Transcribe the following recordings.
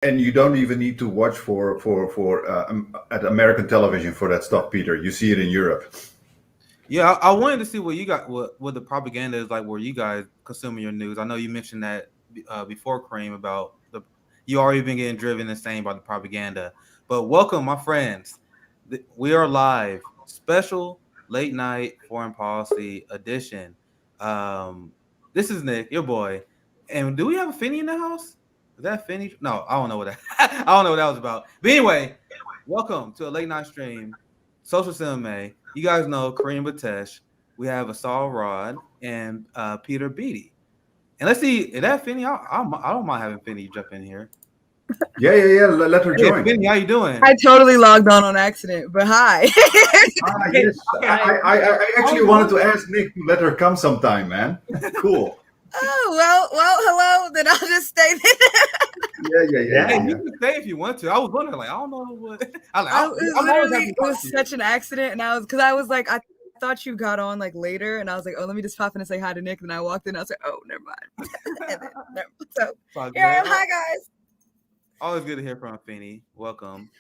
And you don't even need to watch at American television for that stuff, Peter. You see it in Europe. Yeah, I wanted to see what you got, what the propaganda is like, where you guys consuming your news. I know you mentioned that before, Kareem, about you already been getting driven insane by the propaganda. But welcome, my friends. We are live, special late night foreign policy edition. Um, this is Nick, your boy. And do we have a Finny in the house? Is that Finny? No, I don't know what that. I don't know what that was about. But anyway, welcome to a late night stream, Social Cinema. You guys know Karim Bettache. We have Assal Rad and Peter Beattie. And let's see, is that Finny? I don't mind having Finny jump in here. Yeah. Let her join. Finny, how you doing? I totally logged on accident, but hi. Yes. I actually wanted to ask Nick to let her come sometime, man. Cool. Oh, well, hello. Then I'll just stay there. Yeah. Hey, you can stay if you want to. I was wondering, like, I don't know what. It was such an accident, and I thought you got on like later, and I was like, oh, let me just pop in and say hi to Nick. And I walked in, and I was like, oh, never mind. So here I am. Hi, guys. Always good to hear from Finny. Welcome.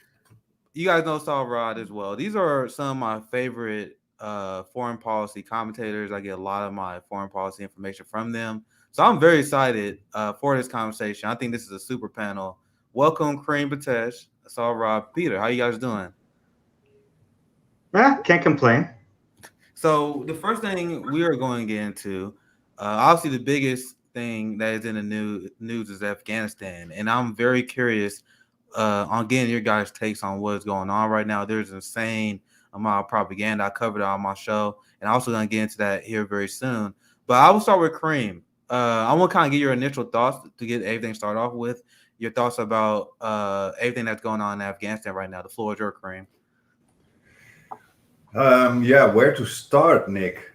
You guys know Assal Rad as well. These are some of my favorite foreign policy commentators. I get a lot of my foreign policy information from them. So I'm very excited for this conversation. I think this is a super panel. Welcome, Karim Bettache, Assal Rad, Peter. How you guys doing? Can't complain. So the first thing we are going to get into, obviously the biggest thing that is in the news is Afghanistan. And I'm very curious on getting your guys' takes on what's going on right now. There's an insane amount of propaganda. I covered it on my show, and I'm also going to get into that here very soon. But I will start with Karim. I want to kind of get your initial thoughts to get everything started off with. Your thoughts about everything that's going on in Afghanistan right now. The floor is yours, Karim. Where to start, Nick?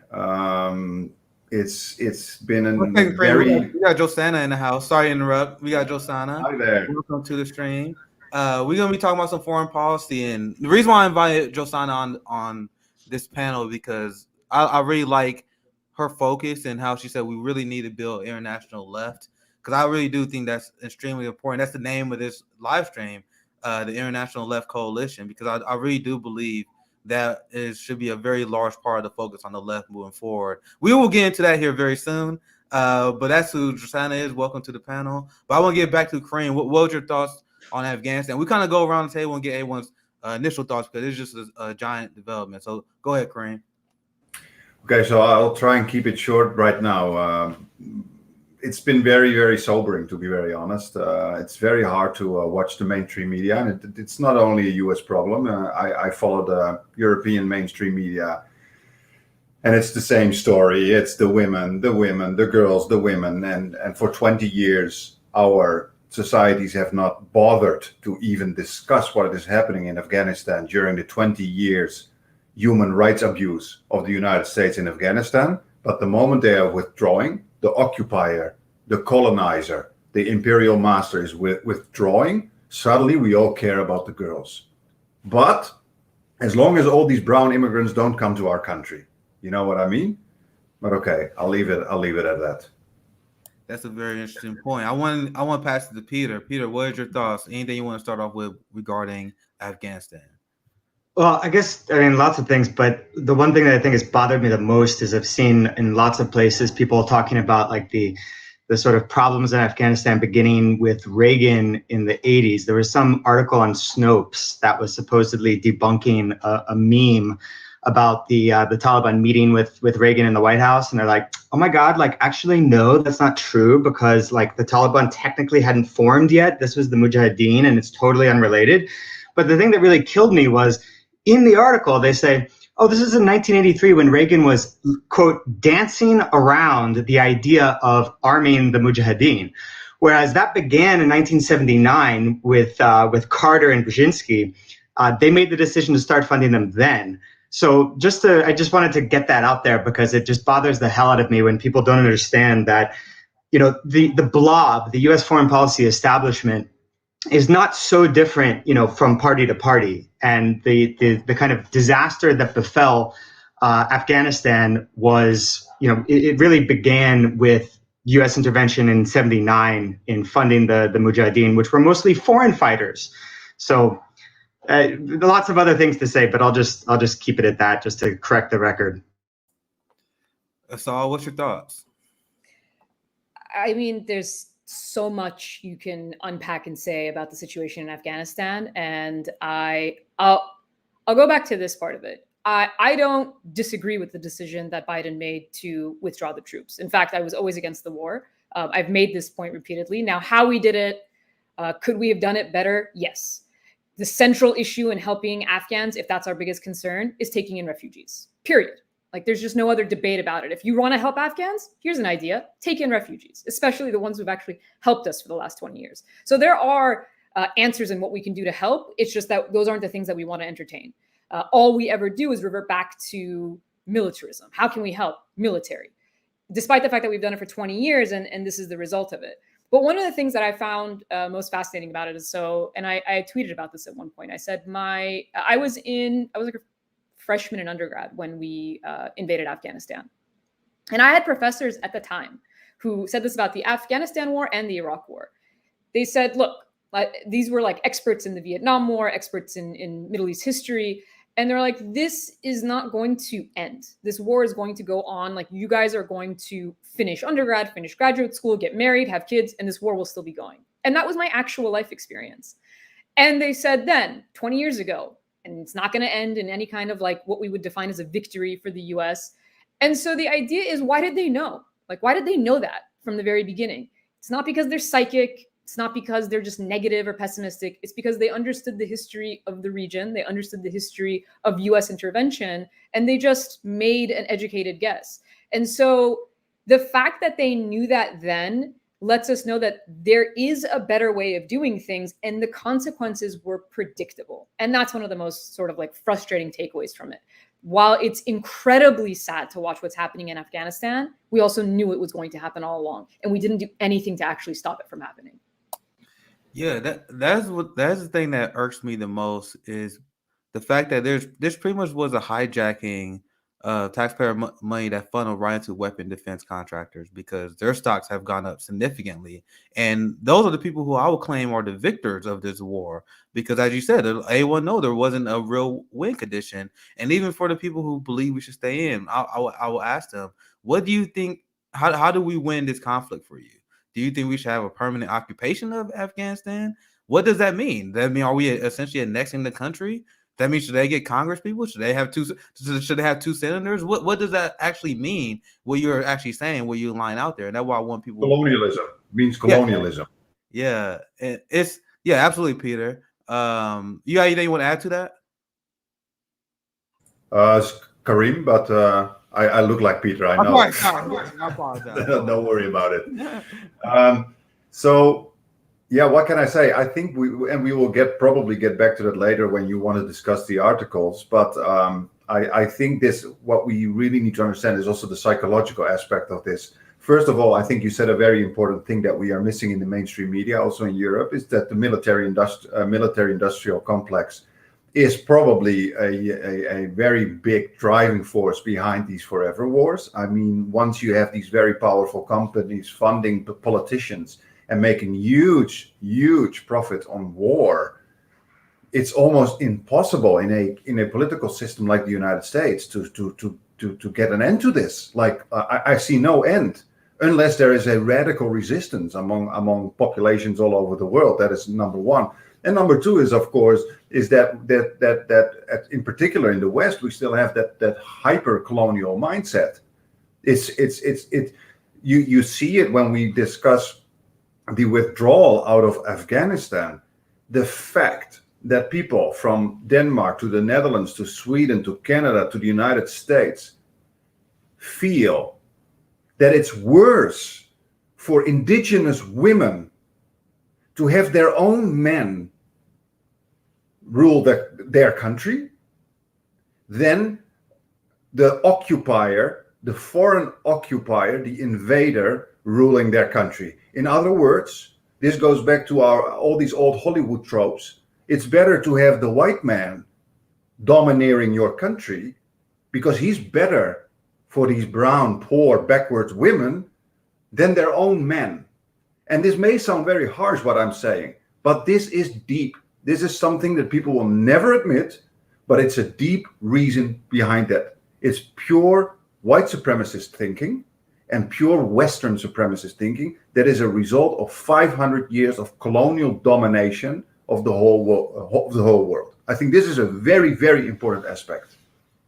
It's been a very... We got Josanna in the house. Sorry to interrupt. We got Josanna. Hi there. Welcome to the stream. We're going to be talking about some foreign policy. And the reason why I invited Josanna on this panel because I really like her focus and how she said we really need to build international left. Because I really do think that's extremely important. That's the name of this live stream, the International Left Coalition, because I really do believe that should be a very large part of the focus on the left moving forward. We will get into that here very soon, but that's who Josanna is. Welcome to the panel. But I want to get back to Karim. What was your thoughts on Afghanistan? We kind of go around the table and get everyone's initial thoughts because it's just a giant development. So go ahead, Karim. Okay, so I'll try and keep it short right now. It's been very, very sobering, to be very honest. It's very hard to watch the mainstream media, and it's not only a US problem. I follow the European mainstream media, and it's the same story. It's the women, the girls, the women, and for 20 years, our societies have not bothered to even discuss what is happening in Afghanistan during the 20 years human rights abuse of the United States in Afghanistan. But the moment they are withdrawing, the occupier, the colonizer, the imperial master is withdrawing, suddenly we all care about the girls. But as long as all these brown immigrants don't come to our country, you know what I mean? But okay, I'll leave it at that. That's a very interesting point. I want to pass it to Peter. Peter, what is your thoughts? Anything you want to start off with regarding Afghanistan? Well, I mean, lots of things, but the one thing that I think has bothered me the most is I've seen in lots of places people talking about like the sort of problems in Afghanistan beginning with Reagan in the 80s. There was some article on Snopes that was supposedly debunking a meme about the Taliban meeting with Reagan in the White House. And they're like, oh my God, like, actually, no, that's not true, because like the Taliban technically hadn't formed yet. This was the Mujahideen, and it's totally unrelated. But the thing that really killed me was in the article, they say, oh, this is in 1983 when Reagan was, quote, dancing around the idea of arming the Mujahideen. Whereas that began in 1979 with Carter and Brzezinski. They made the decision to start funding them then. So I just wanted to get that out there because it just bothers the hell out of me when people don't understand that, you know, the blob, the U.S. foreign policy establishment, is not so different, you know, from party to party. And the kind of disaster that befell Afghanistan was, you know, it really began with U.S. intervention in '79 in funding the Mujahideen, which were mostly foreign fighters. So lots of other things to say, but I'll just keep it at that, just to correct the record. Assal, what's your thoughts? I mean, there's so much you can unpack and say about the situation in Afghanistan, and I'll go back to this part of it. I don't disagree with the decision that Biden made to withdraw the troops. In fact, I was always against the war. I've made this point repeatedly. Now, how we did it, could we have done it better? Yes. The central issue in helping Afghans, if that's our biggest concern, is taking in refugees, period. Like, there's just no other debate about it. If you want to help Afghans, here's an idea: take in refugees, especially the ones who've actually helped us for the last 20 years. So there are answers in what we can do to help. It's just that those aren't the things that we want to entertain. All we ever do is revert back to militarism. How can we help? Military. Despite the fact that we've done it for 20 years and this is the result of it. But one of the things that I found most fascinating about it is and I tweeted about this at one point. I said I was like a freshman in undergrad when we invaded Afghanistan. And I had professors at the time who said this about the Afghanistan war and the Iraq war. They said, look, these were like experts in the Vietnam War, experts in Middle East history. And they're like, this is not going to end. This war is going to go on. Like, you guys are going to finish undergrad, finish graduate school, get married, have kids, and this war will still be going. And that was my actual life experience. And they said then, 20 years ago, and it's not going to end in any kind of like what we would define as a victory for the US. And so the idea is, why did they know? Like, why did they know that from the very beginning? It's not because they're psychic. It's not because they're just negative or pessimistic. It's because they understood the history of the region. They understood the history of US intervention, and they just made an educated guess. And so the fact that they knew that then lets us know that there is a better way of doing things, and the consequences were predictable. And that's one of the most sort of like frustrating takeaways from it. While it's incredibly sad to watch what's happening in Afghanistan, we also knew it was going to happen all along, and we didn't do anything to actually stop it from happening. Yeah, that's the thing that irks me the most, is the fact that there's pretty much was a hijacking taxpayer money that funneled right into weapon defense contractors, because their stocks have gone up significantly. And those are the people who I would claim are the victors of this war, because as you said, everyone know there wasn't a real win condition. And even for the people who believe we should stay in, I will ask them, what do you think, how do we win this conflict for you? Do you think we should have a permanent occupation of Afghanistan? What does that mean? That mean, are we essentially annexing the country? That means, should they get Congress people? Should they have two senators? What does that actually mean? What you're actually saying, what you line out there, and that's why I want people. Colonialism means colonialism. Yeah, and it's absolutely, Peter. You got anything you want to add to that? Karim, but I look like Peter. I know. I apologize. Don't worry about it. So. Yeah, what can I say? I think we will probably get back to that later when you want to discuss the articles. But I think what we really need to understand is also the psychological aspect of this. First of all, I think you said a very important thing that we are missing in the mainstream media, also in Europe, is that the military industrial complex is probably a very big driving force behind these forever wars. I mean, once you have these very powerful companies funding the politicians and making huge profit on war, it's almost impossible in a political system like the United States to get an end to this. Like, I see no end unless there is a radical resistance among populations all over the world. That is number one. And number two is, of course, is that in particular in the West, we still have that hyper colonial mindset. You see it when we discuss the withdrawal out of Afghanistan. The fact that people from Denmark to the Netherlands to Sweden to Canada to the United States feel that it's worse for indigenous women to have their own men rule their country than the occupier, the foreign occupier, the invader ruling their country. In other words, this goes back to all these old Hollywood tropes. It's better to have the white man domineering your country because he's better for these brown, poor, backwards women than their own men. And this may sound very harsh what I'm saying, but this is deep. This is something that people will never admit, but it's a deep reason behind that. It's pure white supremacist thinking and pure Western supremacist thinking that is a result of 500 years of colonial domination of the whole world. I think this is a very, very important aspect.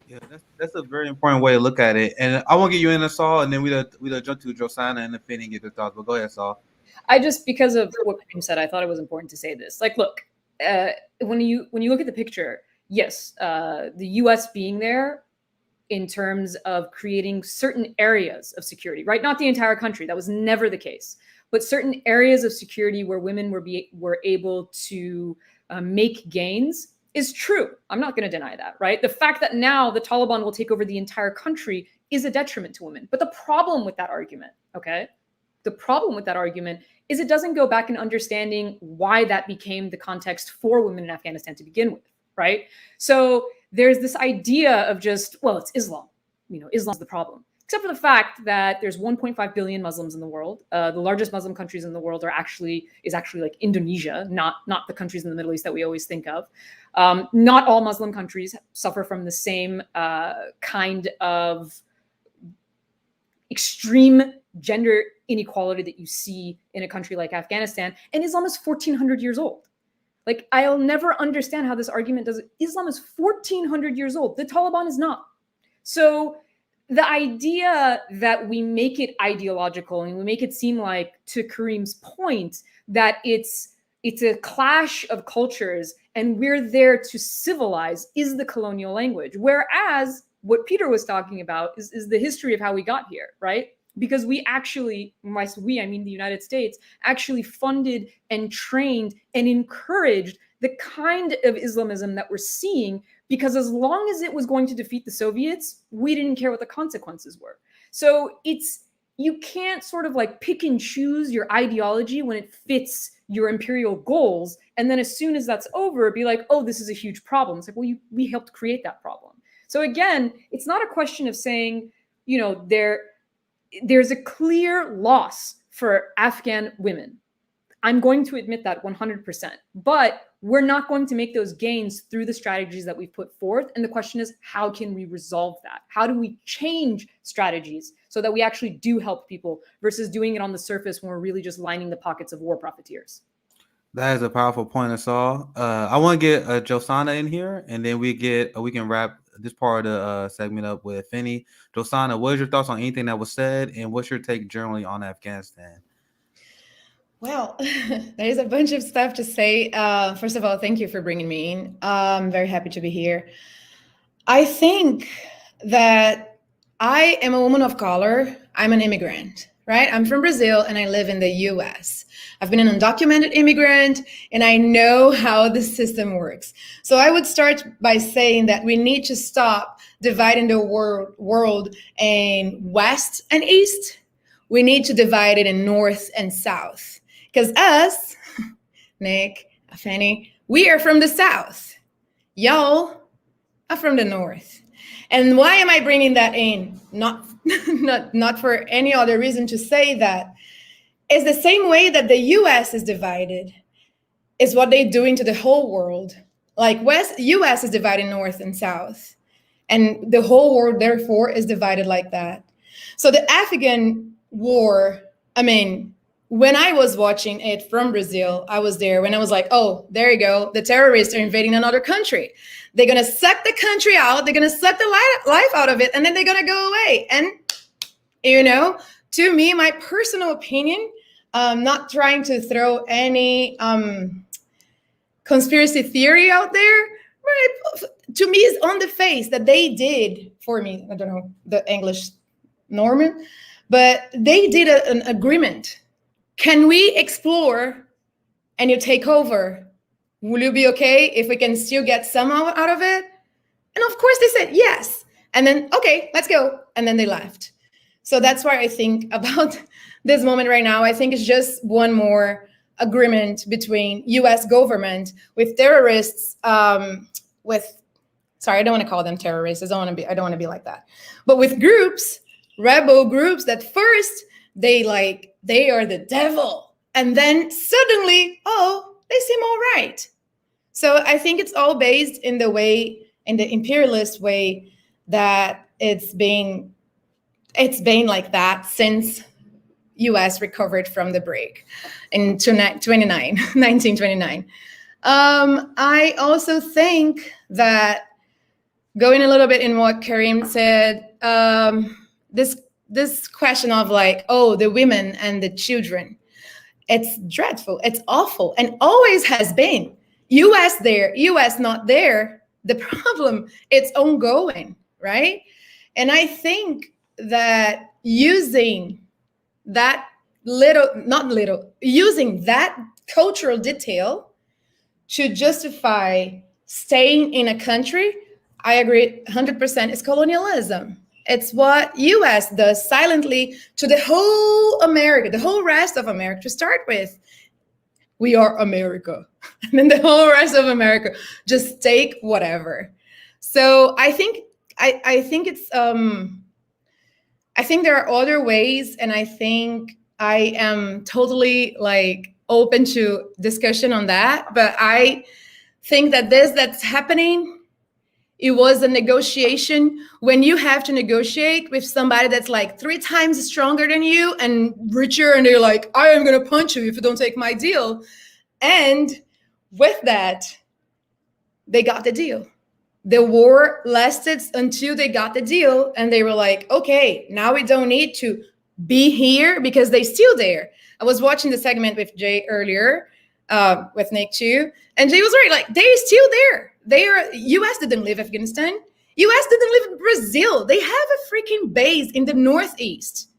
Yeah, that's a very important way to look at it. And I want to get you in, Assal, and then we'll jump to Josanna and Finney and get their thoughts. But go ahead, Assal. I just, because of what Karim said, I thought it was important to say this. Like, look, when you look at the picture, yes, the U.S. being there in terms of creating certain areas of security, right? Not the entire country. That was never the case. But certain areas of security where women were able to make gains is true. I'm not going to deny that, right? The fact that now the Taliban will take over the entire country is a detriment to women. But the problem with that argument, okay? The problem with that argument is it doesn't go back in understanding why that became the context for women in Afghanistan to begin with, right? So there's this idea of just, well, it's Islam. You know, Islam's the problem. Except for the fact that there's 1.5 billion Muslims in the world. The largest Muslim countries in the world is actually like Indonesia, not the countries in the Middle East that we always think of. Not all Muslim countries suffer from the same kind of extreme gender inequality that you see in a country like Afghanistan. And Islam is 1,400 years old. Like, I'll never understand how this argument does it. Islam is 1,400 years old. The Taliban is not. So the idea that we make it ideological and we make it seem like, to Karim's point, that it's a clash of cultures and we're there to civilize is the colonial language. Whereas what Peter was talking about is the history of how we got here, right? Because we actually, I mean the United States, actually funded and trained and encouraged the kind of Islamism that we're seeing, because as long as it was going to defeat the Soviets, we didn't care what the consequences were. So you can't sort of like pick and choose your ideology when it fits your imperial goals. And then as soon as that's over, be like, oh, this is a huge problem. It's like, well, we helped create that problem. So again, it's not a question of saying, you know, there's a clear loss for Afghan women. I'm going to admit that 100%, but we're not going to make those gains through the strategies that we've put forth. And the question is, how can we resolve that? How do we change strategies so that we actually do help people versus doing it on the surface when we're really just lining the pockets of war profiteers? That is a powerful point, Assal. I want to get Josanna in here, and then we can wrap this part of the segment up with Finney. Josanna, what is your thoughts on anything that was said, and what's your take generally on Afghanistan? Well, there is a bunch of stuff to say. First of all, thank you for bringing me in. I'm very happy to be here. I think that I am a woman of color. I'm an immigrant, right? I'm from Brazil and I live in the US. I've been an undocumented immigrant and I know how the system works. So I would start by saying that we need to stop dividing the world in West and East. We need to divide it in North and South. Because us, Nick, Fanny, we are from the South. Y'all are from the North. And why am I bringing that in? Not for any other reason to say that. It's the same way that the US is divided, is what they're doing to the whole world. Like US is divided North and South. And the whole world, therefore, is divided like that. So the Afghan war, I mean, when I was watching it from Brazil, I was there when I was like, oh, there you go. The terrorists are invading another country. They're going to suck the country out. They're going to suck the life out of it. And then they're going to go away. And, you know, to me, my personal opinion, not trying to throw any conspiracy theory out there, right? To me, it's on the face that they did for me. I don't know the English Norman, but they did an agreement. Can we explore and you take over? Will you be okay if we can still get some out of it? And of course they said yes. And then, okay, let's go. And then they left. So that's why I think about this moment right now. I think it's just one more agreement between US government with terrorists, sorry, I don't want to call them terrorists. I don't want to be like that. But with groups, rebel groups that first they are the devil, and then suddenly, oh, they seem all right. So I think it's all based in the imperialist way that it's been like that since US recovered from the break in 1929. I also think that, going a little bit in what Karim said, this question of like, oh, the women and the children, it's dreadful, it's awful, and always has been. US there, US not there, the problem, it's ongoing, right? And I think that using that using that cultural detail to justify staying in a country, I agree 100%, is colonialism. It's what US does silently to the whole America, the whole rest of America to start with. We are America. And then the whole rest of America just take whatever. So I think it's I think there are other ways, and I think I am totally like open to discussion on that. But I think that that's happening, it was a negotiation. When you have to negotiate with somebody that's like 3 times stronger than you and richer, and they're like, I am going to punch you if you don't take my deal. And with that, they got the deal. The war lasted until they got the deal, and they were like, okay, now we don't need to be here because they're still there. I was watching the segment with Jay earlier, with Nick too, and Jay was right, like, they're still there. US didn't leave Afghanistan. US didn't leave Brazil. They have a freaking base in the Northeast.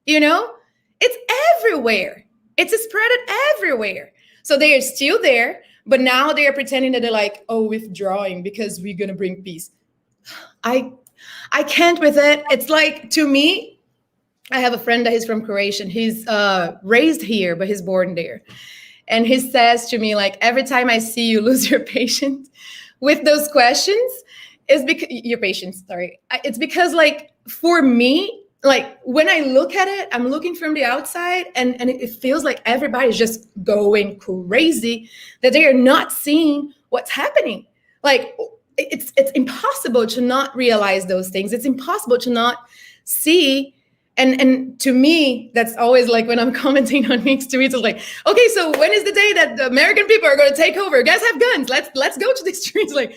You know, it's everywhere. It's spread everywhere. So they are still there, but now they are pretending that they're like, oh, withdrawing because we're gonna bring peace. I can't with it. It's like, to me, I have a friend that is from Croatia. He's raised here, but he's born there. And he says to me, like, every time I see you lose your patience with those questions, it's because, like, for me, like, when I look at it, I'm looking from the outside, and it feels like everybody's just going crazy, that they are not seeing what's happening. Like, it's impossible to not realize those things. It's impossible to not see. And to me, that's always like when I'm commenting on Nick's tweets, it's like, okay, so when is the day that the American people are going to take over? You guys have guns. Let's go to the streets. Like,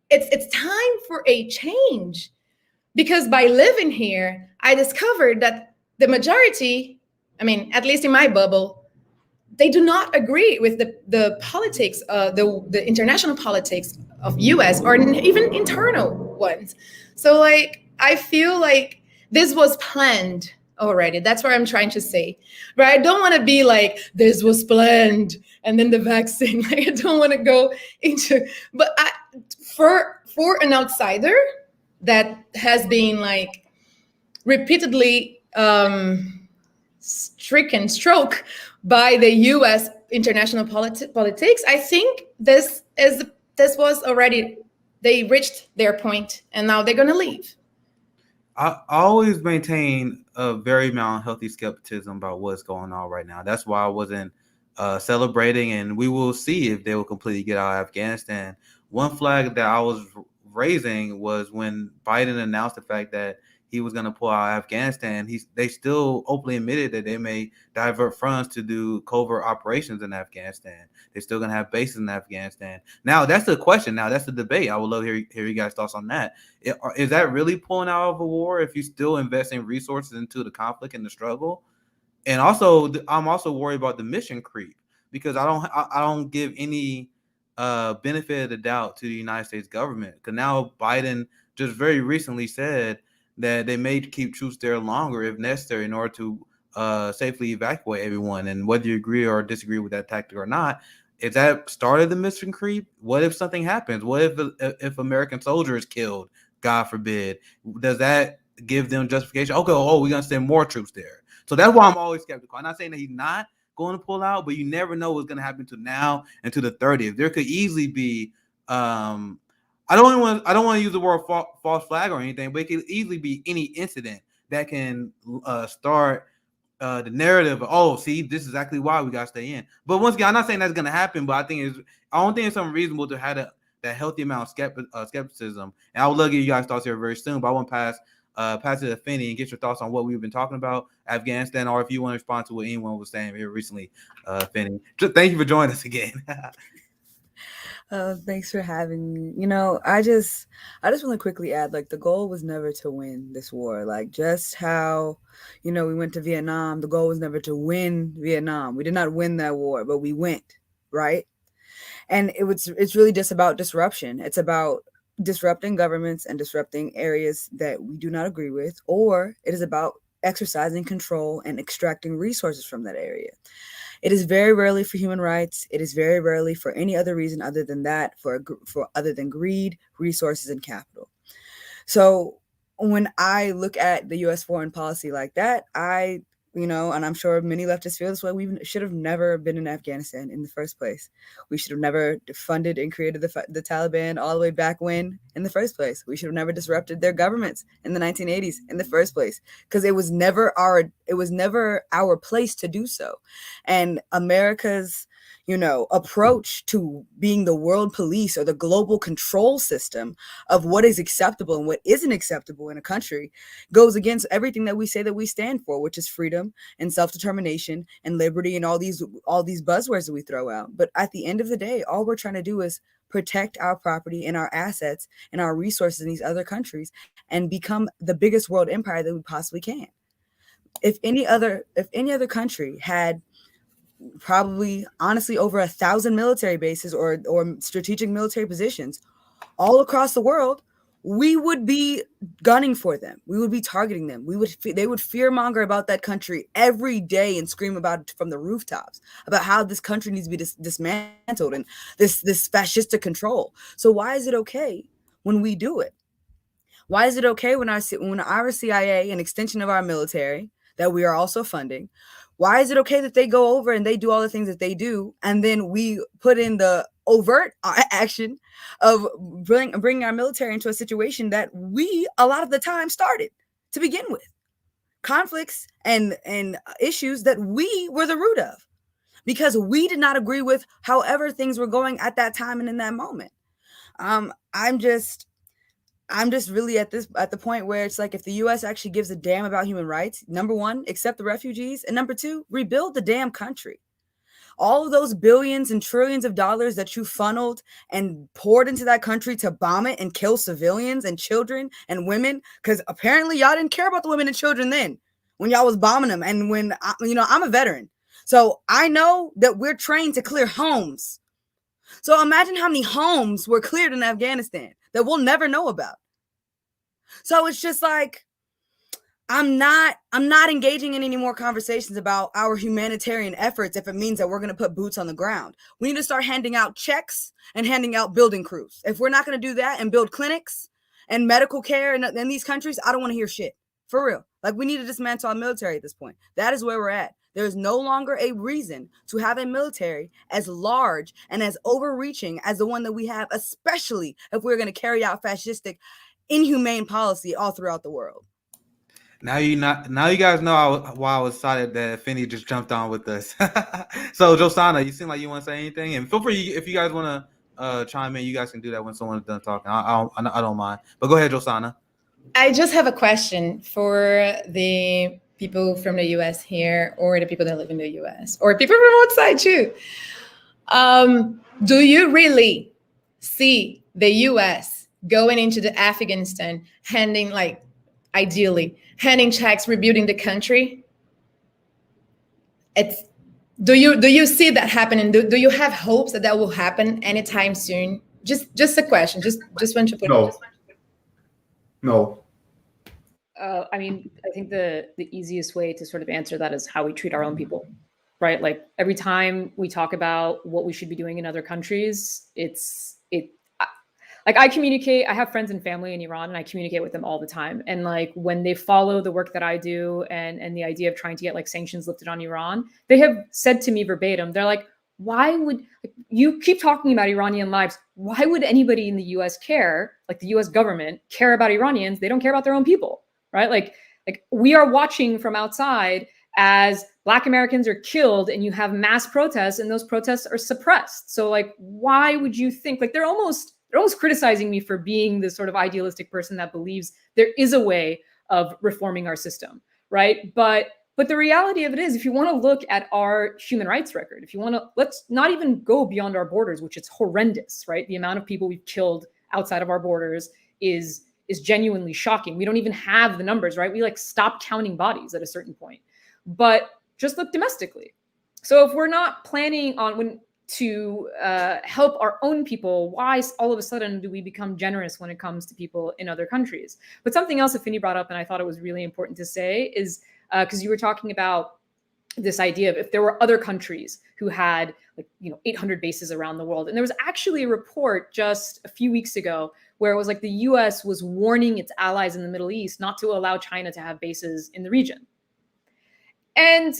it's time for a change. Because by living here, I discovered that the majority, I mean, at least in my bubble, they do not agree with the politics, the international politics of US, or even internal ones. So, like, I feel like this was planned already. That's what I'm trying to say. But I don't want to be like, this was planned, and then the vaccine. Like, I don't want to go into, but for an outsider that has been like repeatedly stroke by the US international politics, I think this was already, they reached their point, and now they're going to leave. I always maintain a very healthy skepticism about what's going on right now. That's why I wasn't celebrating, and we will see if they will completely get out of Afghanistan. One flag that I was raising was when Biden announced the fact that he was going to pull out of Afghanistan. They still openly admitted that they may divert funds to do covert operations in Afghanistan. They're still going to have bases in Afghanistan. Now, that's the question. Now, that's the debate. I would love to hear you guys' thoughts on that. Is that really pulling out of a war if you still investing resources into the conflict and the struggle? And also, I'm also worried about the mission creep, because I don't give any benefit of the doubt to the United States government. Because now Biden just very recently said that they may keep troops there longer if necessary in order to safely evacuate everyone. And whether you agree or disagree with that tactic or not, if that started the mission creep, what if something happens? What if American soldier is killed, God forbid? Does that give them justification? Okay, we're going to send more troops there. So that's why I'm always skeptical. I'm not saying that he's not going to pull out, but you never know what's going to happen to now and to the 30th. There could easily be I don't want to use the word false flag or anything, but it could easily be any incident that can start the narrative of, oh, see, this is exactly why we gotta stay in. But once again, I'm not saying that's gonna happen, but I don't think it's something reasonable to have that healthy amount of skepticism. And I would love to get you guys' thoughts here very soon, but I want to pass it to Finney and get your thoughts on what we've been talking about, Afghanistan, or if you want to respond to what anyone was saying here recently, Finney. Thank you for joining us again. Thanks for having me. You know, I just want to quickly add, like, the goal was never to win this war. Like, just how, you know, we went to Vietnam, the goal was never to win Vietnam. We did not win that war, but we went, right? And it's really just about disruption. It's about disrupting governments and disrupting areas that we do not agree with, or it is about exercising control and extracting resources from that area. It is very rarely for human rights. It is very rarely for any other reason other than that, for other than greed, resources, and capital. So when I look at the U.S. foreign policy like that, you know, and I'm sure many leftists feel this way, we should have never been in Afghanistan in the first place. We should have never funded and created the Taliban all the way back when in the first place. We should have never disrupted their governments in the 1980s in the first place, because it was never our place to do so. And America's, you know, approach to being the world police or the global control system of what is acceptable and what isn't acceptable in a country goes against everything that we say that we stand for, which is freedom and self-determination and liberty and all these buzzwords that we throw out. But at the end of the day, all we're trying to do is protect our property and our assets and our resources in these other countries and become the biggest world empire that we possibly can. If any other country had probably honestly over 1,000 military bases or strategic military positions all across the world, we would be gunning for them. We would be targeting them. They would fearmonger about that country every day and scream about it from the rooftops about how this country needs to be dismantled and this fascistic control. So why is it okay when we do it? Why is it okay when our CIA, an extension of our military that we are also funding, why is it okay that they go over and they do all the things that they do, and then we put in the overt action of bringing our military into a situation that we, a lot of the time, started to begin with? Conflicts and issues that we were the root of because we did not agree with however things were going at that time and in that moment. I'm just really at the point where it's like, if the U.S. actually gives a damn about human rights, number one, accept the refugees, and number two, rebuild the damn country. All of those billions and trillions of dollars that you funneled and poured into that country to bomb it and kill civilians and children and women, because apparently y'all didn't care about the women and children then when y'all was bombing them. And when, you know, I'm a veteran, so I know that we're trained to clear homes. So imagine how many homes were cleared in Afghanistan that we'll never know about. So it's just like, I'm not engaging in any more conversations about our humanitarian efforts if it means that we're going to put boots on the ground. We need to start handing out checks and handing out building crews. If we're not going to do that and build clinics and medical care in these countries, I don't want to hear shit. For real. Like, we need to dismantle our military at this point. That is where we're at. There is no longer a reason to have a military as large and as overreaching as the one that we have, especially if we're going to carry out fascistic, inhumane policy all throughout the world. Now you guys know why I was excited that Finney just jumped on with us. So Josanna, you seem like you want to say anything, and feel free if you guys want to chime in. You guys can do that when someone's done talking. I don't mind. But go ahead, Josanna. I just have a question for the people from the US here, or the people that live in the US, or people from outside too. Do you really see the US going into the Afghanistan, ideally handing checks, rebuilding the country? Do you see that happening? Do you have hopes that will happen anytime soon? Just a question. Just want to put no. No. I mean, I think the easiest way to sort of answer that is how we treat our own people, right? Like, every time we talk about what we should be doing in other countries, like, I communicate, I have friends and family in Iran, and I communicate with them all the time. And like, when they follow the work that I do and the idea of trying to get like sanctions lifted on Iran, they have said to me verbatim, they're like, why would you keep talking about Iranian lives? Why would anybody in the US care, like the US government, care about Iranians? They don't care about their own people, right? Like we are watching from outside as Black Americans are killed and you have mass protests and those protests are suppressed. So like, why would you think, like, they're almost criticizing me for being this sort of idealistic person that believes there is a way of reforming our system, right? But the reality of it is, if you want to look at our human rights record, if you want to, let's not even go beyond our borders, which is horrendous, right? The amount of people we've killed outside of our borders is genuinely shocking. We don't even have the numbers, right? We like stopped counting bodies at a certain point. But just look domestically. So if we're not planning on to help our own people, why all of a sudden do we become generous when it comes to people in other countries? But something else that Finney brought up, and I thought it was really important to say, is because you were talking about this idea of if there were other countries who had 800 bases around the world. And there was actually a report just a few weeks ago where it was like the US was warning its allies in the Middle East not to allow China to have bases in the region. And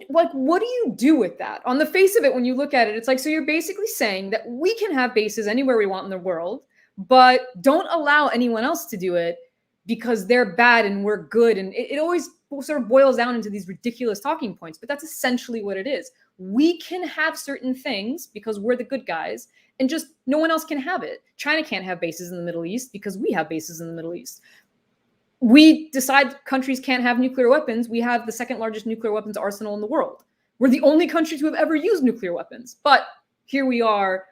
like, what do you do with that? On the face of it, when you look at it, it's like, so you're basically saying that we can have bases anywhere we want in the world, but don't allow anyone else to do it because they're bad and we're good. And it always sort of boils down into these ridiculous talking points, but that's essentially what it is. We can have certain things because we're the good guys, and just no one else can have it. China can't have bases in the Middle East because we have bases in the Middle East. We decide countries can't have nuclear weapons. We have the second largest nuclear weapons arsenal in the world. We're the only country to have ever used nuclear weapons. But here we are,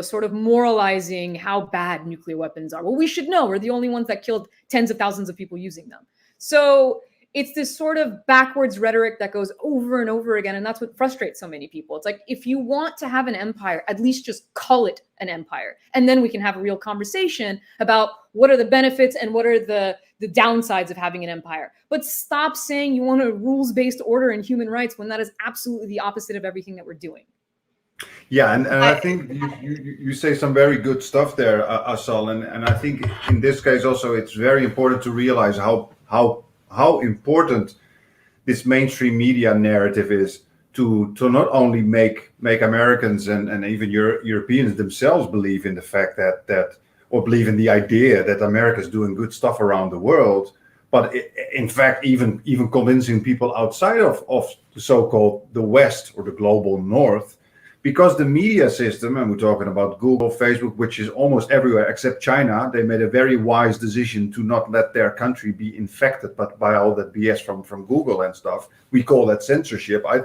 sort of moralizing how bad nuclear weapons are. Well, we should know. We're the only ones that killed tens of thousands of people using them. So it's this sort of backwards rhetoric that goes over and over again. And that's what frustrates so many people. It's like, if you want to have an empire, at least just call it an empire. And then we can have a real conversation about what are the benefits and what are the downsides of having an empire. But stop saying you want a rules-based order and human rights when that is absolutely the opposite of everything that we're doing. Yeah, and I think you say some very good stuff there, Assal, and I think in this case also it's very important to realize how important this mainstream media narrative is to not only make Americans and even Europeans themselves believe in the fact that or believe in the idea that America is doing good stuff around the world, but in fact even convincing people outside of the so-called the West or the global North. Because the media system, and we're talking about Google, Facebook, which is almost everywhere except China, they made a very wise decision to not let their country be infected by all that BS from Google and stuff. We call that censorship. I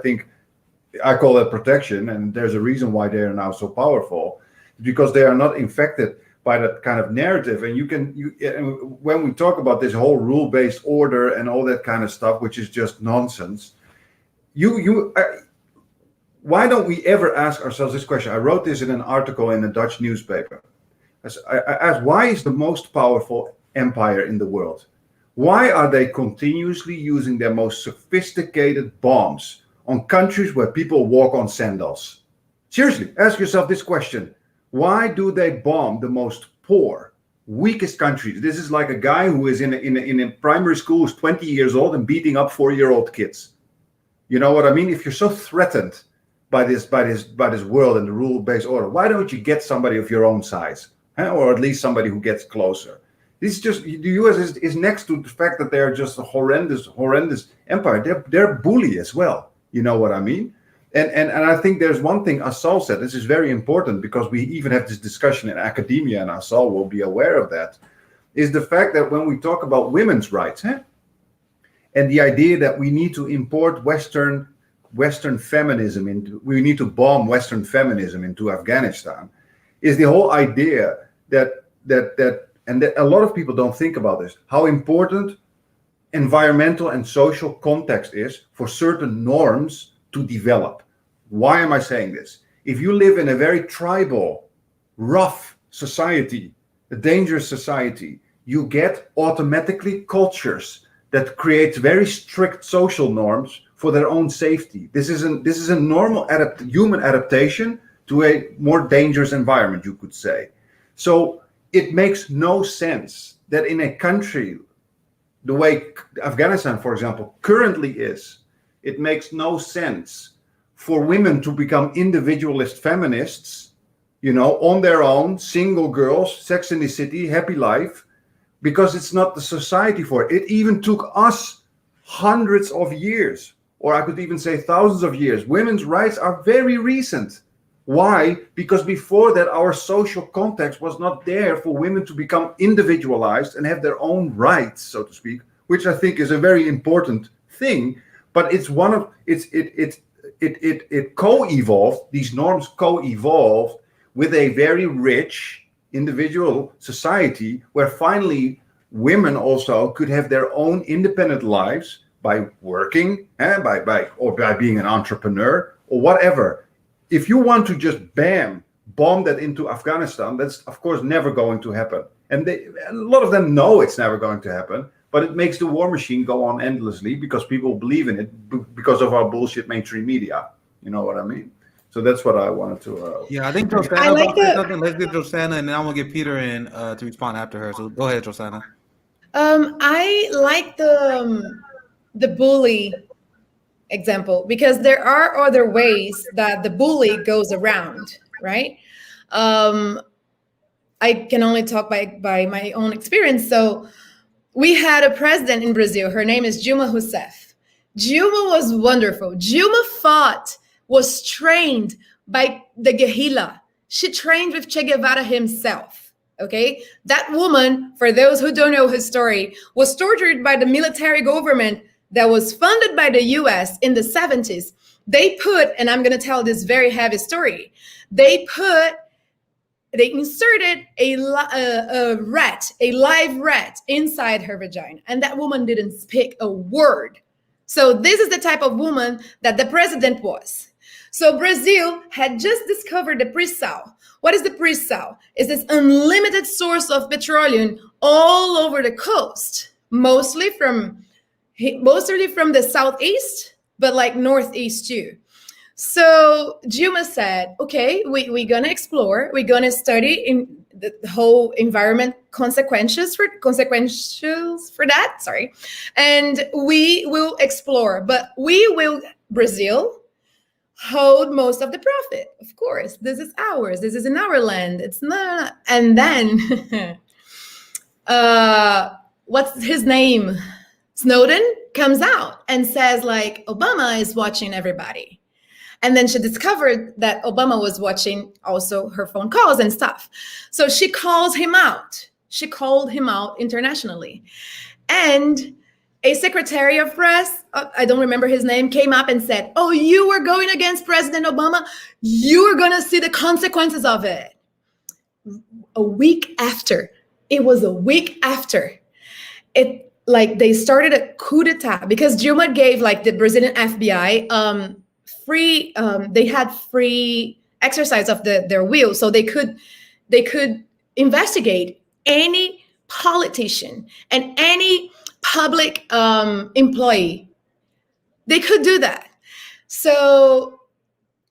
call that protection, and there's a reason why they are now so powerful, because they are not infected by that kind of narrative. And when we talk about this whole rule-based order and all that kind of stuff, which is just nonsense, why don't we ever ask ourselves this question? I wrote this in an article in a Dutch newspaper. I asked, why is the most powerful empire in the world? Why are they continuously using their most sophisticated bombs on countries where people walk on sandals? Seriously, ask yourself this question. Why do they bomb the most poor, weakest countries? This is like a guy who is in a primary school, who's 20 years old and beating up 4-year-old kids. You know what I mean? If you're so threatened by this world and the rule-based order, why don't you get somebody of your own size, or at least somebody who gets closer? This is just, the U.S. is next to the fact that they are just a horrendous empire. They're bully as well. You know what I mean? And I think there's one thing Assal said. This is very important because we even have this discussion in academia, and Assal will be aware of that. Is the fact that when we talk about women's rights, and the idea that we need to import Western feminism we need to bomb Western feminism into Afghanistan, is the whole idea that a lot of people don't think about this, how important environmental and social context is for certain norms to develop. Why am I saying this? If you live in a very tribal, rough society, a dangerous society, you get automatically cultures that create very strict social norms for their own safety. This is a normal human adaptation to a more dangerous environment, you could say. So it makes no sense that in a country, the way Afghanistan, for example, currently is, it makes no sense for women to become individualist feminists, on their own, single girls, Sex in the City, happy life, because it's not the society for it. It even took us hundreds of years, or I could even say thousands of years. Women's rights are very recent. Why? Because before that, our social context was not there for women to become individualized and have their own rights, so to speak, which I think is a very important thing. But it's one of it co-evolved. These norms co-evolved with a very rich individual society, where finally women also could have their own independent lives by working, by being an entrepreneur or whatever. If you want to just bomb that into Afghanistan, that's of course never going to happen. And a lot of them know it's never going to happen, but it makes the war machine go on endlessly because people believe in it because of our bullshit mainstream media. You know what I mean? So that's what I wanted to. Yeah, I think Josanna about to say something. Let's get Josanna, and then I'm gonna get Peter in to respond after her. So go ahead, Josanna. I like the bully example, because there are other ways that the bully goes around, right? I can only talk by my own experience. So we had a president in Brazil. Her name is Dilma Rousseff. Dilma was wonderful. Dilma was trained by the guerrilla. She trained with Che Guevara himself, okay? That woman, for those who don't know her story, was tortured by the military government that was funded by the US in the 70s. They put, and I'm gonna tell this very heavy story, they inserted a live rat inside her vagina, and that woman didn't speak a word. So this is the type of woman that the president was. So Brazil had just discovered the pre-sal. What is the pre-sal? It's this unlimited source of petroleum all over the coast, mostly from the southeast, but like northeast too. So Dilma said, okay, we're gonna explore, we're gonna study in the whole environment consequences for that, sorry. And we will explore, but Brazil hold most of the profit. Of course, this is ours, this is in our land, it's not. And then, what's his name? Snowden comes out and says like, Obama is watching everybody. And then she discovered that Obama was watching also her phone calls and stuff. So she calls him out. She called him out internationally. And a secretary of press, I don't remember his name, came up and said, oh, you were going against President Obama? You're going to see the consequences of it. A week after, it was a week after, they started a coup d'etat because Dilma gave like the Brazilian FBI they had free exercise of their will, so they could investigate any politician and any public employee. They could do that. So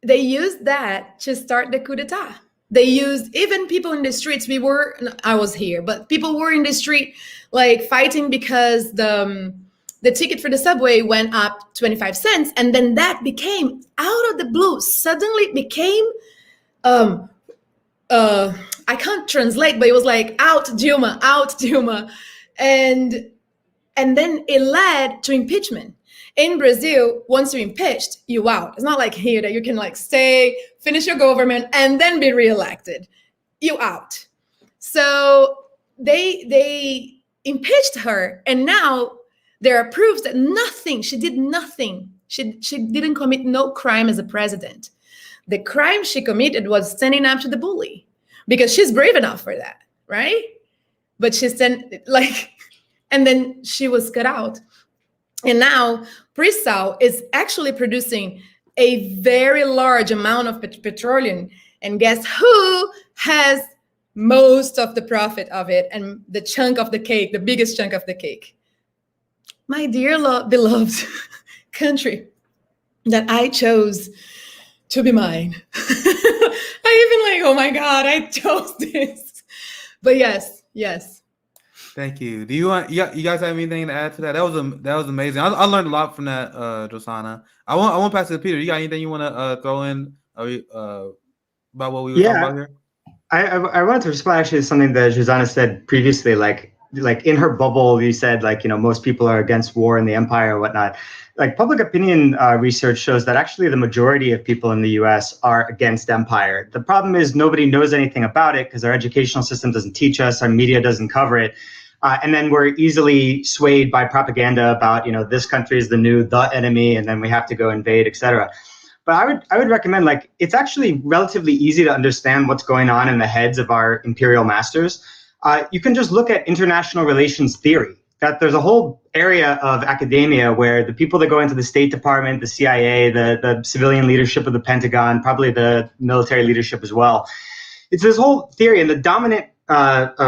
they used that to start the coup d'etat. They used even people in the streets. I was here, but people were in the street like fighting because the ticket for the subway went up 25 cents. And then that became, out of the blue, suddenly became, I can't translate, but it was like, out Dilma. And then it led to impeachment. In Brazil, once you're impeached, you out. It's not like here that you can like stay, finish your government, and then be reelected. You out. So they impeached her, and now there are proofs that she did nothing. She didn't commit no crime as a president. The crime she committed was standing up to the bully, because she's brave enough for that, right? But and then she was cut out. And now pre-sal is actually producing a very large amount of petroleum. And guess who has most of the profit of it and the chunk of the cake, the biggest chunk of the cake? My dear beloved country that I chose to be mine. I even oh my God, I chose this. But yes. Thank you. Do you guys have anything to add to that? That was amazing. I learned a lot from that, Josanna. I want to pass it to Peter. You got anything you want to throw in about what we were talking about here? I wanted to respond actually to something that Josanna said previously. Like, like in her bubble, you said like, most people are against war and the empire and whatnot. Like public opinion research shows that actually the majority of people in the US are against empire. The problem is nobody knows anything about it because our educational system doesn't teach us, our media doesn't cover it. And then we're easily swayed by propaganda about, this country is the enemy, and then we have to go invade, etc. But I would recommend, like, it's actually relatively easy to understand what's going on in the heads of our imperial masters. You can just look at international relations theory. That there's a whole area of academia where the people that go into the State Department, the CIA, the civilian leadership of the Pentagon, probably the military leadership as well. It's this whole theory, and the dominant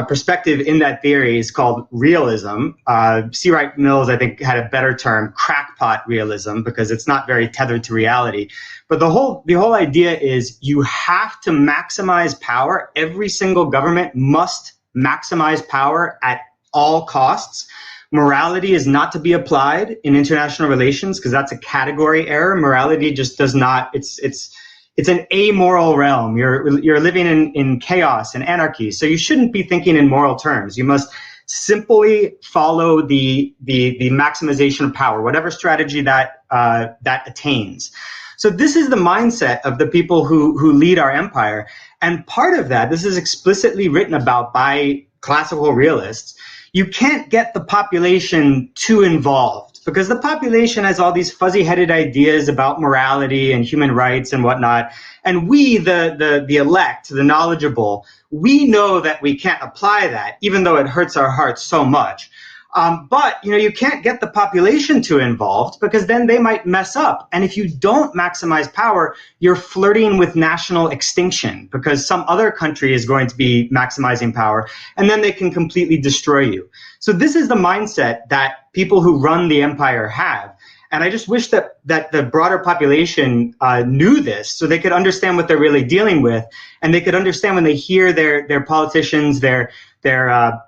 perspective in that theory is called realism. C. Wright Mills, I think, had a better term, crackpot realism, because it's not very tethered to reality. But the whole idea is you have to maximize power. Every single government must maximize power at all costs. Morality is not to be applied in international relations because that's a category error. Morality just does not. It's an amoral realm. You're living in chaos and anarchy. So you shouldn't be thinking in moral terms. You must simply follow the maximization of power, whatever strategy that attains. So this is the mindset of the people who lead our empire. And part of that, this is explicitly written about by classical realists. You can't get the population too involved because the population has all these fuzzy-headed ideas about morality and human rights and whatnot. And we, the elect, the knowledgeable, we know that we can't apply that, even though it hurts our hearts so much. But you can't get the population too involved because then they might mess up. And if you don't maximize power, you're flirting with national extinction because some other country is going to be maximizing power, and then they can completely destroy you. So this is the mindset that people who run the empire have. And I just wish that the broader population knew this so they could understand what they're really dealing with, and they could understand when they hear their politicians, their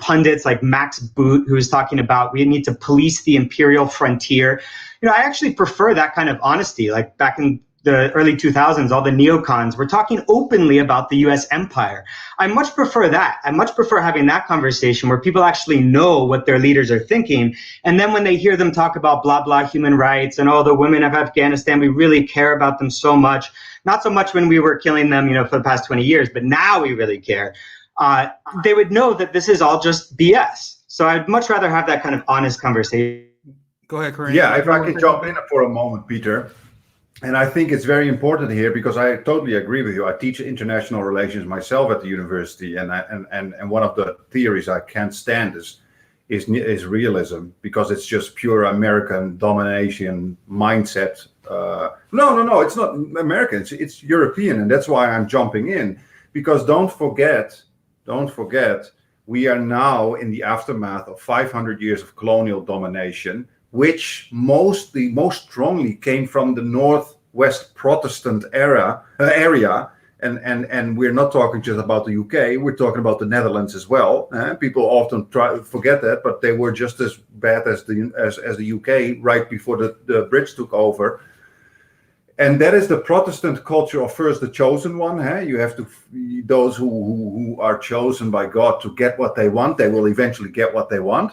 pundits like Max Boot, who's talking about we need to police the imperial frontier. I actually prefer that kind of honesty. Like back in the early 2000s, all the neocons were talking openly about the US empire. I much prefer that. I much prefer having that conversation where people actually know what their leaders are thinking. And then when they hear them talk about blah, blah, human rights and the women of Afghanistan, we really care about them so much. Not so much when we were killing them, for the past 20 years, but now we really care. They would know that this is all just BS. So I'd much rather have that kind of honest conversation. Go ahead, Karim. Yeah, if I can jump in for a moment, Peter. And I think it's very important here because I totally agree with you. I teach international relations myself at the university, and one of the theories I can't stand is realism because it's just pure American domination mindset. No, it's not American. It's European, and that's why I'm jumping in because don't forget, we are now in the aftermath of 500 years of colonial domination, which most strongly came from the Northwest Protestant area, and we're not talking just about the UK. We're talking about the Netherlands as well. People often forget that, but they were just as bad as the UK right before the Brits took over. And that is the Protestant culture of first the chosen one. You have to those who are chosen by God to get what they want. They will eventually get what they want.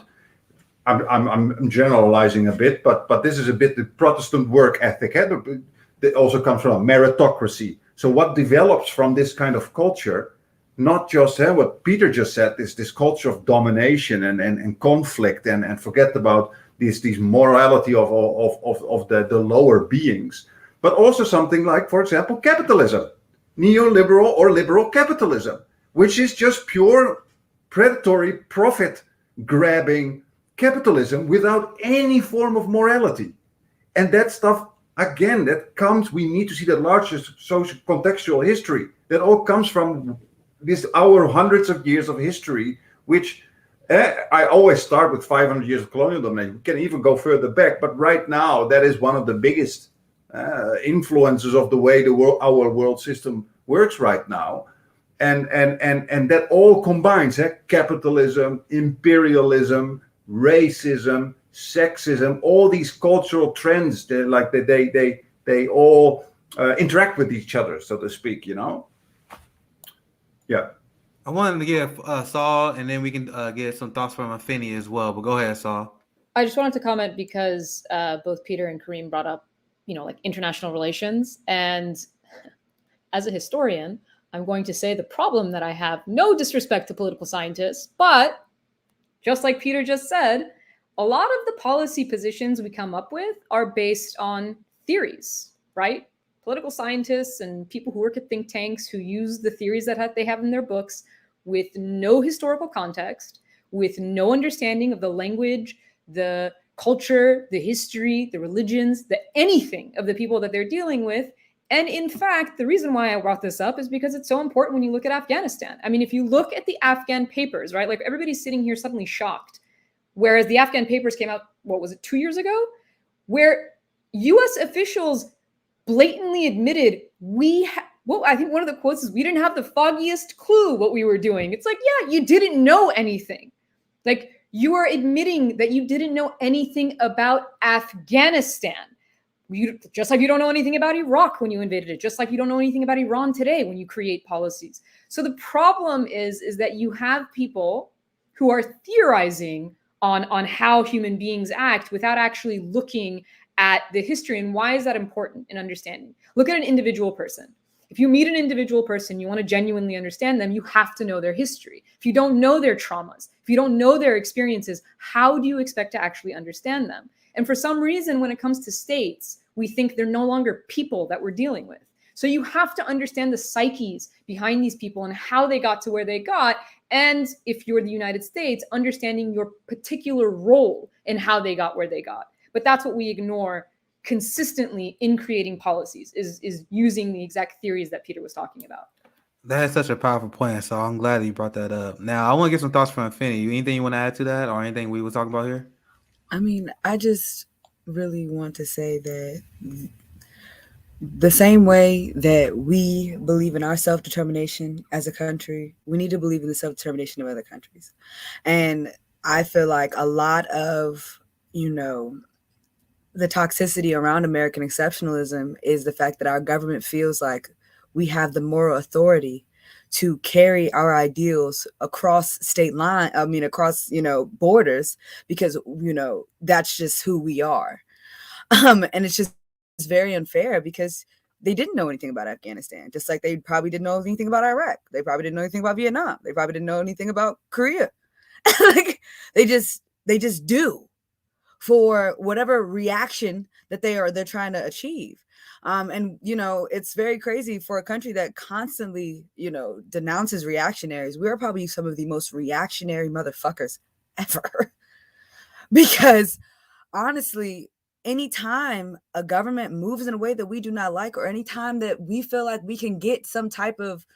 I'm generalizing a bit, but this is a bit the Protestant work ethic. That also comes from a meritocracy. So what develops from this kind of culture, not just what Peter just said, is this culture of domination and conflict and forget about these morality of the lower beings, but also something like, for example, capitalism, neoliberal or liberal capitalism, which is just pure predatory profit grabbing capitalism without any form of morality. And that stuff, again, we need to see the largest social contextual history. That all comes from our hundreds of years of history, which I always start with 500 years of colonial domination. We can even go further back, but right now that is one of the biggest influences of the way our world system works right now. And that all combines capitalism, imperialism, racism, sexism, all these cultural trends. They all interact with each other, so to speak. Yeah. I wanted to get Saul, and then we can get some thoughts from Afeni as well. But go ahead, Saul. I just wanted to comment because both Peter and Karim brought up, like international relations. And as a historian, I'm going to say the problem that I have, no disrespect to political scientists, but just like Peter just said, a lot of the policy positions we come up with are based on theories, right? Political scientists and people who work at think tanks who use the theories that they have in their books with no historical context, with no understanding of the language, the culture, the history, the religions, the anything of the people that they're dealing with. And in fact, the reason why I brought this up is because it's so important when you look at Afghanistan. I mean, if you look at the Afghan papers, right, like everybody's sitting here suddenly shocked, whereas the Afghan papers came out, 2 years ago, where US officials blatantly admitted I think one of the quotes is, we didn't have the foggiest clue what we were doing. It's like, yeah, you didn't know anything. Like, you are admitting that you didn't know anything about Afghanistan. Just like you don't know anything about Iraq when you invaded it, just like you don't know anything about Iran today when you create policies. So the problem is that you have people who are theorizing on how human beings act without actually looking at the history. And why is that important in understanding? Look at an individual person. If you meet an individual person, you want to genuinely understand them, you have to know their history. If you don't know their traumas, if you don't know their experiences, how do you expect to actually understand them? And for some reason, when it comes to states, we think they're no longer people that we're dealing with. So you have to understand the psyches behind these people and how they got to where they got. And if you're the United States, understanding your particular role in how they got where they got. But that's what we ignore consistently in creating policies, is using the exact theories that Peter was talking about. That is such a powerful point, so I'm glad that you brought that up. Now, I want to get some thoughts from Afeni. Anything you want to add to that, or anything we were talking about here? I mean, I just really want to say that the same way that we believe in our self-determination as a country, we need to believe in the self-determination of other countries. And I feel like a lot of, the toxicity around American exceptionalism is the fact that our government feels like we have the moral authority to carry our ideals across state line. I mean, across, borders, because, that's just who we are. And it's very unfair because they didn't know anything about Afghanistan, just like they probably didn't know anything about Iraq. They probably didn't know anything about Vietnam. They probably didn't know anything about Korea. Like they just do for whatever reaction that they're trying to achieve. And, it's very crazy for a country that constantly, denounces reactionaries. We are probably some of the most reactionary motherfuckers ever. Because honestly, anytime a government moves in a way that we do not like, or anytime that we feel like we can get some type of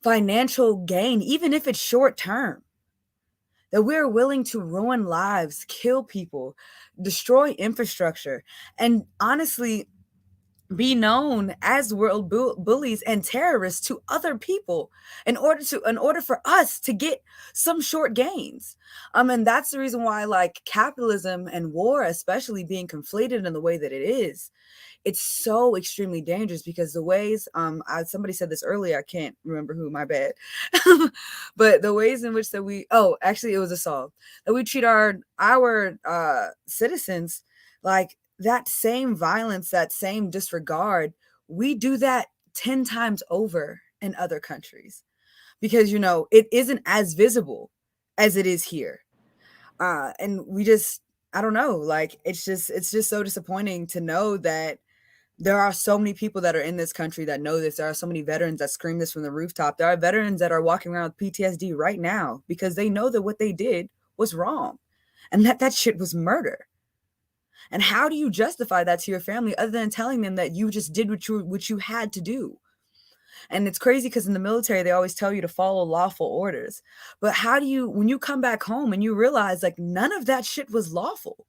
financial gain, even if it's short term, that we're willing to ruin lives, kill people, destroy infrastructure, and honestly be known as world bullies and terrorists to other people in order for us to get some short gains. And that's the reason why, like, capitalism and war, especially being conflated in the way that it is, it's so extremely dangerous, because the ways, somebody said this earlier, I can't remember who, my bad, but the ways in which actually it was Assal, that we treat our citizens like that same violence, that same disregard, we do that 10 times over in other countries, because, it isn't as visible as it is here. And we just, I don't know, like, it's just so disappointing to know that there are so many people that are in this country that know this. There are so many veterans that scream this from the rooftop. There are veterans that are walking around with PTSD right now because they know that what they did was wrong and that shit was murder. And how do you justify that to your family other than telling them that you just did what you had to do? And it's crazy because in the military, they always tell you to follow lawful orders. But how do you, when you come back home and you realize, like, none of that shit was lawful?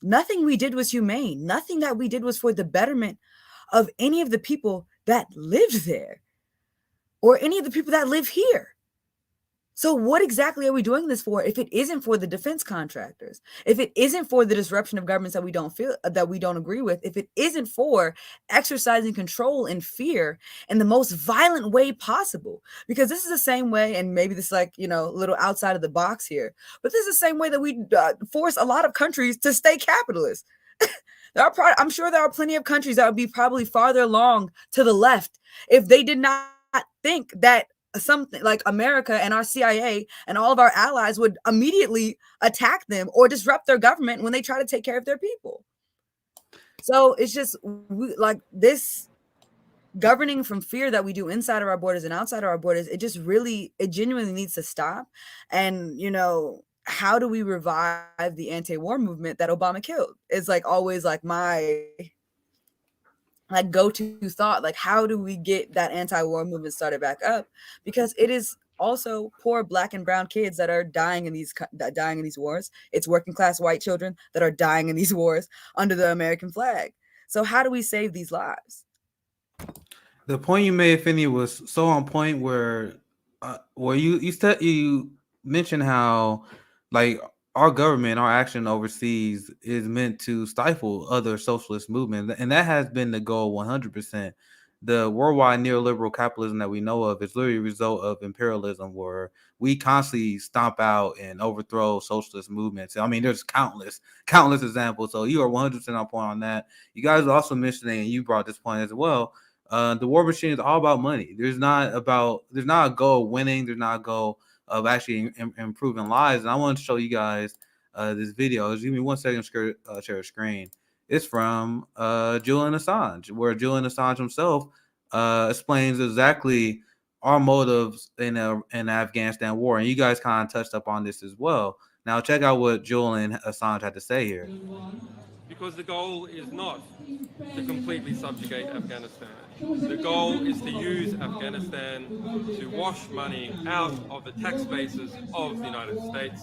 Nothing we did was humane. Nothing that we did was for the betterment of any of the people that lived there or any of the people that live here. So what exactly are we doing this for if it isn't for the defense contractors? If it isn't for the disruption of governments that we don't agree with, if it isn't for exercising control and fear in the most violent way possible? Because this is the same way, and maybe this is like, a little outside of the box here, but this is the same way that we force a lot of countries to stay capitalist. I'm sure there are plenty of countries that would be probably farther along to the left if they did not think that something like America and our CIA and all of our allies would immediately attack them or disrupt their government when they try to take care of their people. So it's just like this governing from fear that we do inside of our borders and outside of our borders. It genuinely needs to stop. And, how do we revive the anti-war movement that Obama killed? It's like always like my go-to thought, like how do we get that anti-war movement started back up? Because it is also poor Black and brown kids that are dying in these wars. It's working class white children that are dying in these wars under the American flag. So how do we save these lives? The point you made, Finney, was so on point. Where you mentioned how like our government, our action overseas is meant to stifle other socialist movements. And that has been the goal 100%. The worldwide neoliberal capitalism that we know of is literally a result of imperialism, where we constantly stomp out and overthrow socialist movements. I mean, there's countless examples. So you are 100% on point on that. You guys are also mentioning, and you brought this point as well, the war machine is all about money. There's not a goal of winning. There's not a goal of actually improving lives. And I want to show you guys this video. Just give me 1 second to share a screen. It's from Julian Assange, where Julian Assange himself explains exactly our motives in the Afghanistan war. And you guys kind of touched up on this as well. Now check out what Julian Assange had to say here. Because the goal is not to completely subjugate Afghanistan. The goal is to use Afghanistan to wash money out of the tax bases of the United States,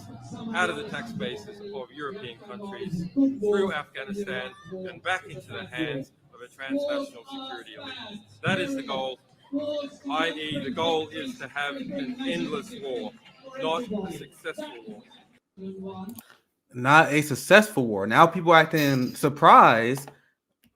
out of the tax bases of European countries, through Afghanistan, and back into the hands of a transnational security elite. That is the goal, i.e. the goal is to have an endless war, not a successful war. Not a successful war. Now people acting surprised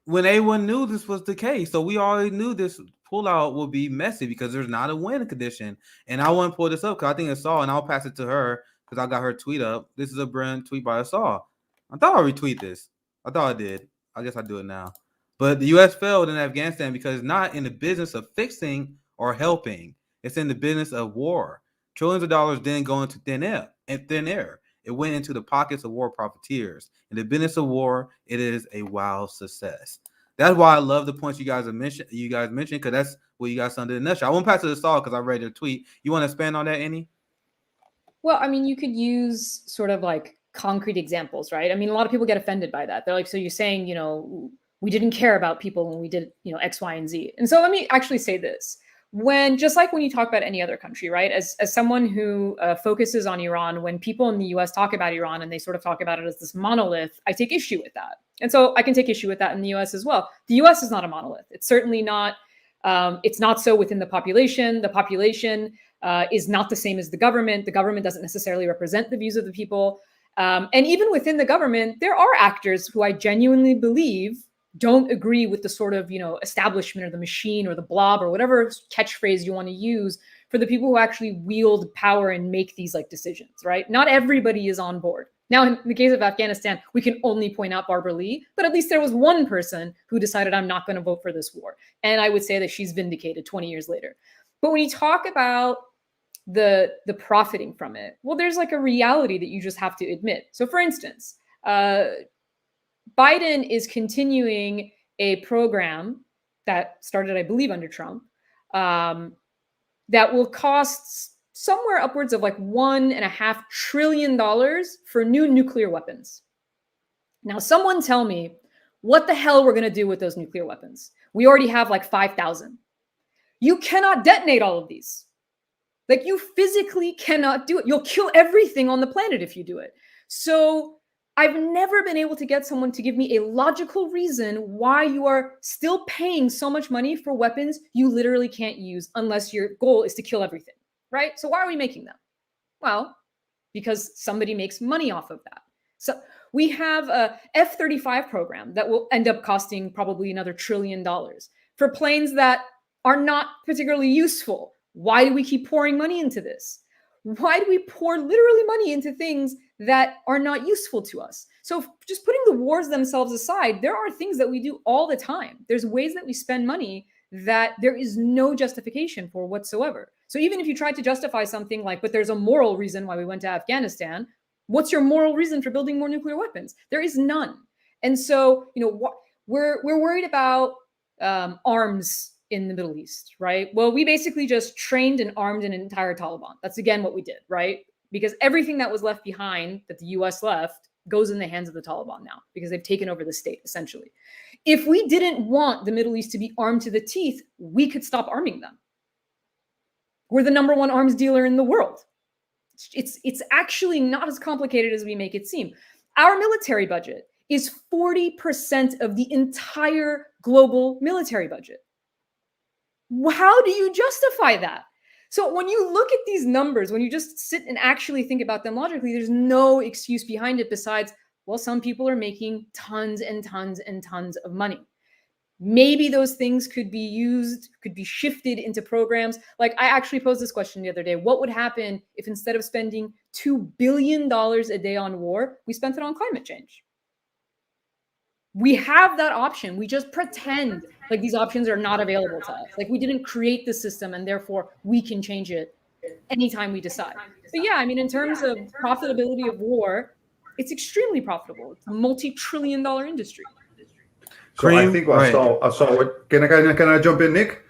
when everyone knew this was the case. So we already knew this pullout would be messy because there's not a win condition. And I want to pull this up because I think Assal, and I'll pass it to her because I got her tweet up. This is a brand tweet by Assal. I thought I retweet this. I thought I did. I guess I do it now. But the U.S. failed in Afghanistan because it's not in the business of fixing or helping. It's in the business of war. Trillions of dollars didn't go into thin air. It went into the pockets of war profiteers. In the business of war, it is a wild success. That's why I love the points you guys mentioned, because that's what you guys did in a nutshell. I won't pass it to Saul because I read your tweet. You want to expand on that, Annie? Well, I mean, you could use sort of like concrete examples, right? I mean, a lot of people get offended by that. They're like, so you're saying, we didn't care about people when we did, X, Y, and Z. And so let me actually say this. Just like when you talk about any other country, right? As someone who focuses on Iran, when people in the US talk about Iran and they sort of talk about it as this monolith, I take issue with that. And so I can take issue with that in the US as well. The US is not a monolith. It's certainly not, it's not so within the population. The population is not the same as the government. The government doesn't necessarily represent the views of the people. And even within the government, there are actors who I genuinely believe don't agree with the sort of, establishment or the machine or the blob or whatever catchphrase you want to use for the people who actually wield power and make these decisions, right? Not everybody is on board. Now, in the case of Afghanistan, we can only point out Barbara Lee, but at least there was one person who decided I'm not going to vote for this war. And I would say that she's vindicated 20 years later. But when you talk about the profiting from it, well, there's a reality that you just have to admit. So for instance, Biden is continuing a program that started, I believe, under Trump, that will cost somewhere upwards of $1.5 trillion for new nuclear weapons. Now, someone tell me what the hell we're going to do with those nuclear weapons. We already have 5,000. You cannot detonate all of these. You physically cannot do it. You'll kill everything on the planet if you do it. So I've never been able to get someone to give me a logical reason why you are still paying so much money for weapons you literally can't use unless your goal is to kill everything, right? So why are we making them? Well, because somebody makes money off of that. So we have a F-35 program that will end up costing probably another $1 trillion for planes that are not particularly useful. Why do we keep pouring money into this? Why do we pour literally money into things that are not useful to us? So just putting the wars themselves aside, there are things that we do all the time. There's ways that we spend money that there is no justification for whatsoever. So even if you tried to justify something like, but there's a moral reason why we went to Afghanistan, what's your moral reason for building more nuclear weapons? There is none. And so, we're worried about arms in the Middle East, right? Well, we basically just trained and armed an entire Taliban. That's again what we did, right? Because everything that was left behind that the US left goes in the hands of the Taliban now because they've taken over the state, essentially. If we didn't want the Middle East to be armed to the teeth, we could stop arming them. We're the #1 arms dealer in the world. It's actually not as complicated as we make it seem. Our military budget is 40% of the entire global military budget. How do you justify that? So when you look at these numbers, when you just sit and actually think about them logically, there's no excuse behind it besides, well, some people are making tons and tons and tons of money. Maybe those things could be used, could be shifted into programs. Like I actually posed this question the other day. What would happen if instead of spending $2 billion a day on war, we spent it on climate change? We have that option. We just pretend like these options are not available to us. Like we didn't create the system and therefore we can change it anytime we decide. So yeah, I mean, in terms of profitability of war, it's extremely profitable. It's a multi-trillion-dollar industry. So I think I saw what. Can I jump in, Nick?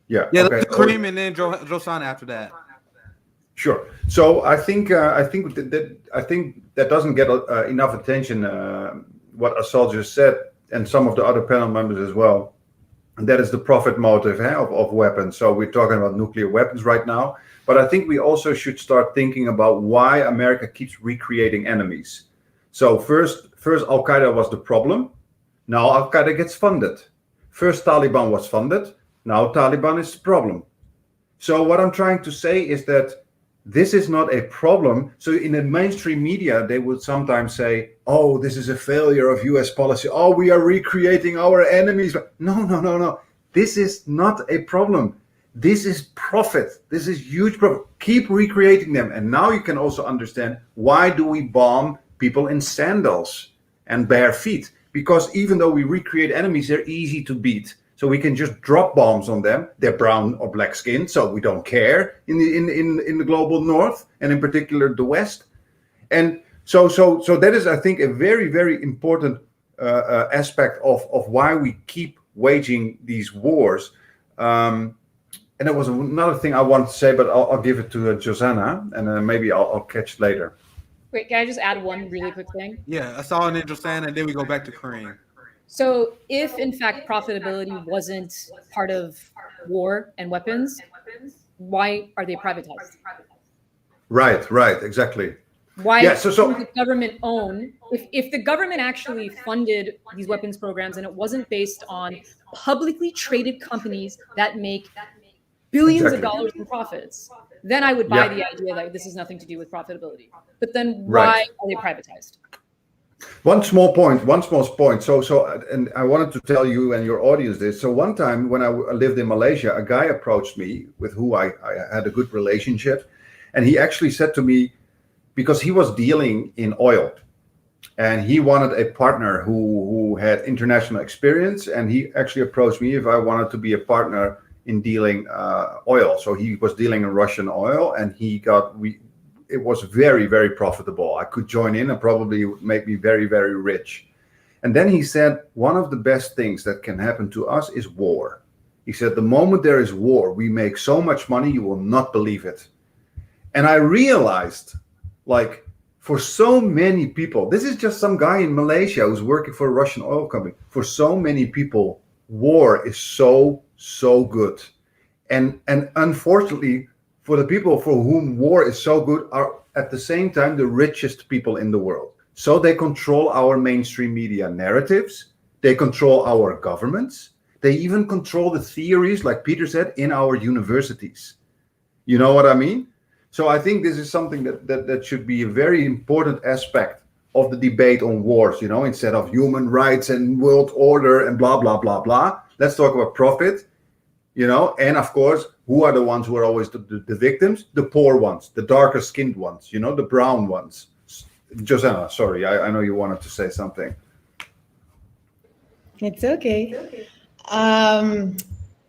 Yeah. Yeah. Okay. Karim and then Josanna after that. Sure. So I think that doesn't get enough attention. What Assal just said, and some of the other panel members as well. And that is the profit motive of weapons. So we're talking about nuclear weapons right now, but I think we also should start thinking about why America keeps recreating enemies. So first Al Qaeda was the problem. Now Al Qaeda gets funded. First Taliban was funded. Now Taliban is the problem. So what I'm trying to say is that this is not a problem. So in the mainstream media, they would sometimes say, oh, this is a failure of US policy. Oh, we are recreating our enemies. No. This is not a problem. This is profit. This is huge profit. Keep recreating them. And now you can also understand why do we bomb people in sandals and bare feet? Because even though we recreate enemies, they're easy to beat. So we can just drop bombs on them. They're brown or black skinned, so we don't care in the global north, and in particular the West. And so that is, I think, a very, very important aspect of why we keep waging these wars. And there was another thing I wanted to say, but I'll give it to Josanna, and maybe I'll catch it later. Wait, can I just add one really quick thing? Yeah, Assal and then Josanna, and then we go back to Karim. So if, in fact, profitability wasn't part of war and weapons, why are they privatized? Right, exactly. Why does the government own? If the government actually funded these weapons programs and it wasn't based on publicly traded companies that make billions of dollars in profits, then I would buy the idea that this has nothing to do with profitability. But then why are they privatized? One small point. So, and I wanted to tell you and your audience this. So one time when I lived in Malaysia, a guy approached me with who I had a good relationship. And he actually said to me, because he was dealing in oil and he wanted a partner who had international experience. And he actually approached me if I wanted to be a partner in dealing oil. So he was dealing in Russian oil, and it was very, very profitable. I could join in and probably make me very, very rich. And then he said, one of the best things that can happen to us is war. He said, the moment there is war, we make so much money, you will not believe it. And I realized, like, for so many people, this is just some guy in Malaysia who's working for a Russian oil company. For so many people, war is so good. And unfortunately, for the people for whom war is so good are at the same time the richest people in the world. So they control our mainstream media narratives. They control our governments. They even control the theories, like Peter said, in our universities. You know what I mean? So I think this is something that should be a very important aspect of the debate on wars, you know, instead of human rights and world order and blah, blah, blah, blah. Let's talk about profit, you know, and of course, who are the ones who are always the victims? The poor ones, the darker skinned ones, you know, the brown ones. Josanna, sorry, I know you wanted to say something. It's okay.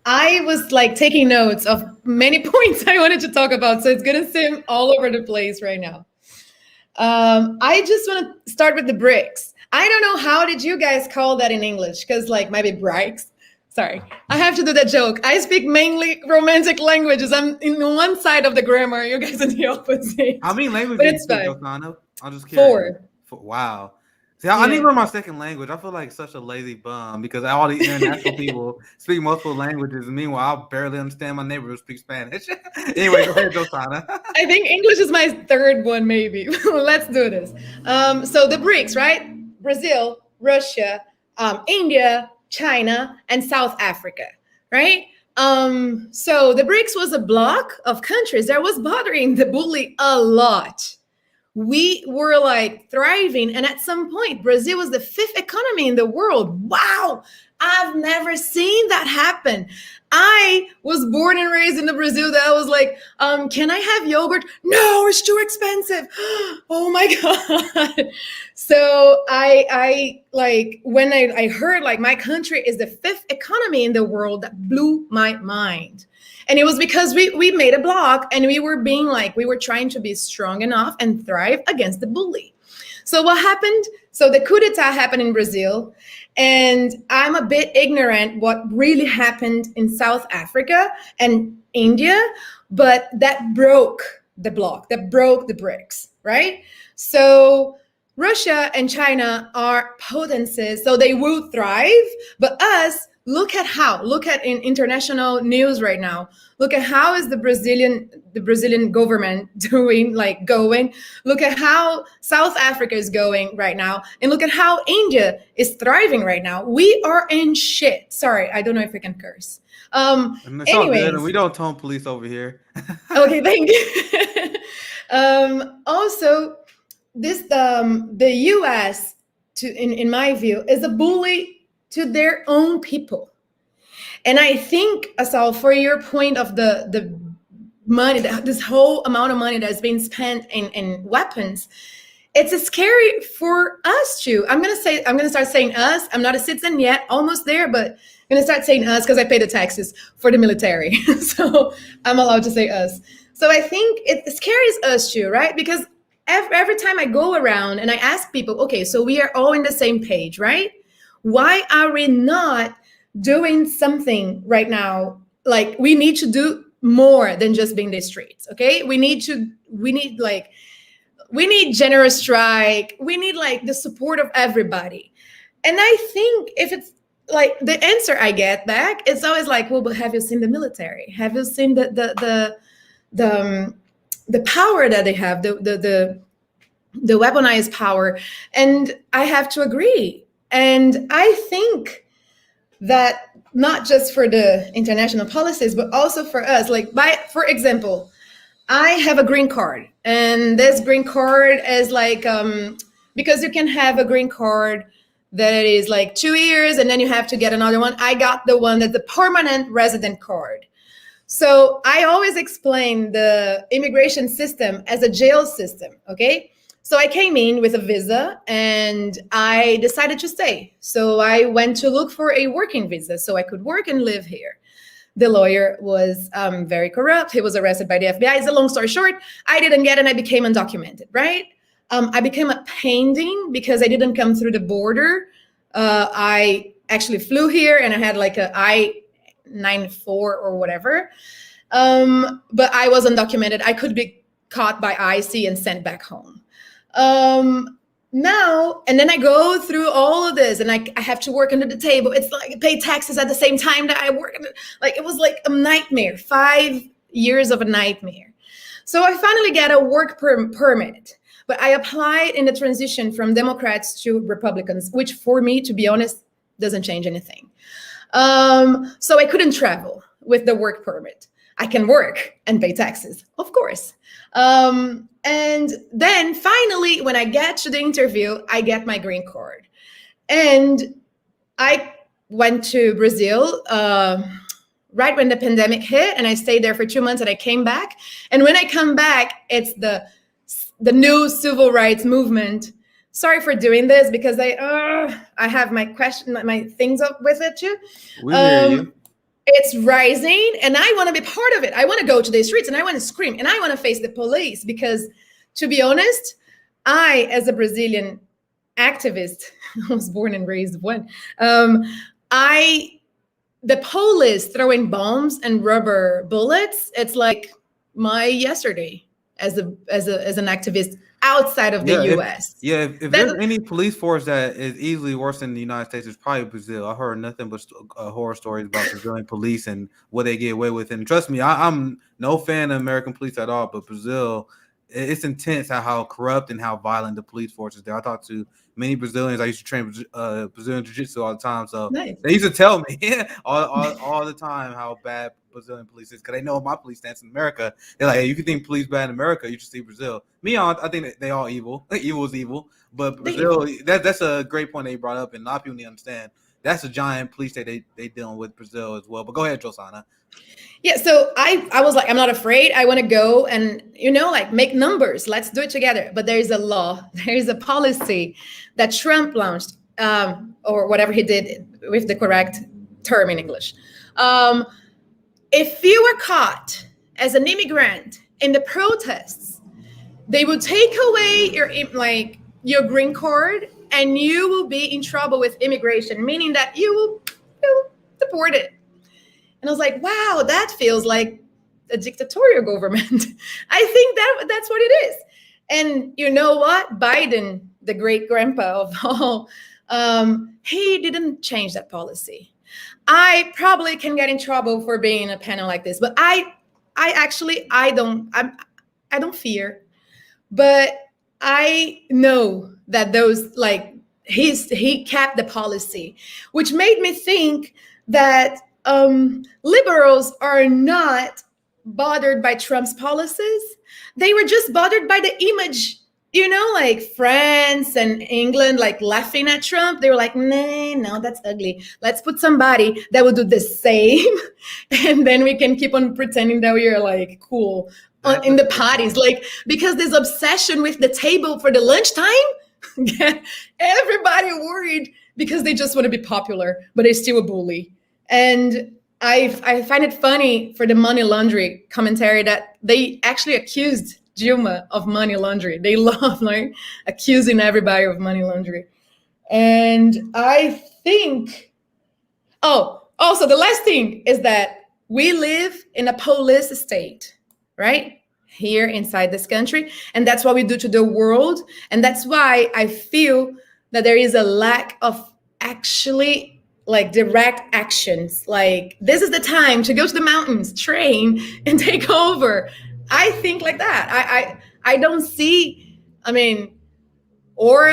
I was like taking notes of many points I wanted to talk about, so it's gonna seem all over the place right now. I just want to start with the BRICS. I don't know, how did you guys call that in English? Because like maybe BRICS. Sorry, I have to do that joke. I speak mainly romantic languages. I'm in one side of the grammar. You guys in the opposite. How many languages But do you it's speak, fine. Josanna? I'm just curious. 4. Wow. See, I need to learn my second language. I feel like such a lazy bum because all the international people speak multiple languages. And meanwhile, I barely understand my neighbor who speaks Spanish. Anyway, go ahead, Josanna. I think English is my third one, maybe. Let's do this. So the BRICS, right? Brazil, Russia, India, China, and South Africa, right? So the BRICS was a block of countries that was bothering the bully a lot. We were like thriving, and at some point, Brazil was the 5th economy in the world. Wow, I've never seen that happen. I was born and raised in the Brazil that I was like, can I have yogurt? No, it's too expensive. Oh my God. So I like, when I heard like my country is the 5th economy in the world, that blew my mind. And it was because we made a block, and we were being like, we were trying to be strong enough and thrive against the bully. So what happened? So the coup d'etat happened in Brazil, and I'm a bit ignorant what really happened in South Africa and India, but that broke the block, that broke the BRICS, right? So Russia and China are potencies, so they will thrive, but us, look at in international news right now. Look at how is the Brazilian government doing, like going. Look at how South Africa is going right now. And look at how India is thriving right now. We are in shit. Sorry, I don't know if I can curse. Anyways. We don't tone police over here. Okay, thank you. Also, this the US, in my view, is a bully to their own people. And I think, Assal, for your point of the money, this whole amount of money that's being spent in weapons, it's scary for us too. I'm gonna start saying us. I'm not a citizen yet, almost there, but I'm gonna start saying us because I pay the taxes for the military. So I'm allowed to say us. So I think it scares us too, right? Because every time I go around and I ask people, okay, so we are all in the same page, right? Why are we not doing something right now? Like, we need to do more than just being the streets, okay? We need generous strike. We need like the support of everybody. And I think if it's like the answer I get back, it's always like, well, but have you seen the military? Have you seen the power that they have, the weaponized power? And I have to agree. And I think that not just for the international policies, but also for us, like for example, I have a green card, and this green card is like, because you can have a green card that is like 2 years and then you have to get another one. I got the one that's the permanent resident card. So I always explain the immigration system as a jail system, okay? So I came in with a visa and I decided to stay. So I went to look for a working visa so I could work and live here. The lawyer was very corrupt. He was arrested by the FBI. It's a long story short. I didn't get it and I became undocumented, right? I became a pending because I didn't come through the border. I actually flew here and I had like a I-94 or whatever. But I was undocumented. I could be caught by IC and sent back home. Now, and then I go through all of this and I have to work under the table. It's like I pay taxes at the same time that I work. Like, it was like a nightmare, 5 years of a nightmare. So I finally get a work permit, but I applied in the transition from Democrats to Republicans, which for me, to be honest, doesn't change anything. So I couldn't travel with the work permit. I can work and pay taxes, of course. And then finally, when I get to the interview, I get my green card. And I went to Brazil right when the pandemic hit, and I stayed there for 2 months, and I came back. And when I come back, it's the new civil rights movement. Sorry for doing this because I have my things up with it too. We hear you. It's rising, and I want to be part of it. I want to go to the streets, and I want to scream, and I want to face the police because, to be honest, I, as a Brazilian activist, I was born and raised one. The police throwing bombs and rubber bullets, it's like my yesterday as an activist outside of the U.S. If there's any police force that is easily worse than the United States, it's probably Brazil. I heard nothing but horror stories about Brazilian police and what they get away with. And trust me, I'm no fan of American police at all, but Brazil, it's intense how corrupt and how violent the police force is there. I talked to many Brazilians. I used to train Brazilian jiu-jitsu all the time. So nice. They used to tell me all the time how bad Brazilian police is, because they know my police stance in America. They're like, hey, you can think police bad in America, you should see Brazil. Me, I think that they all evil. Evil is evil. But Brazil, that's a great point that you brought up, and a lot of people need to understand. That's a giant police state they dealing with Brazil as well. But go ahead, Josanna. Yeah, so I was like, I'm not afraid. I want to go and, make numbers. Let's do it together. But there is a law. There is a policy that Trump launched, or whatever he did with the correct term in English. If you were caught as an immigrant in the protests, they will take away your green card, and you will be in trouble with immigration, meaning that you will deported. And I was like, wow, that feels like a dictatorial government. I think that's what it is. And you know what? Biden, the great grandpa of all, he didn't change that policy. I probably can get in trouble for being in a panel like this, but I don't fear. But I know that those he kept the policy, which made me think that liberals are not bothered by Trump's policies. They were just bothered by the image, like France and England, laughing at Trump. They were like, no, that's ugly. Let's put somebody that will do the same. And then we can keep on pretending that we are cool in the parties. Because this obsession with the table for the lunchtime, get everybody worried because they just want to be popular, but they're still a bully. And I find it funny for the money laundering commentary that they actually accused Dilma of money laundering. They love accusing everybody of money laundering. And I think, also the last thing is that we live in a police state, right? Here inside this country. And that's what we do to the world. And that's why I feel that there is a lack of actually direct actions. This is the time to go to the mountains, train, and take over. I think like that. I don't see, or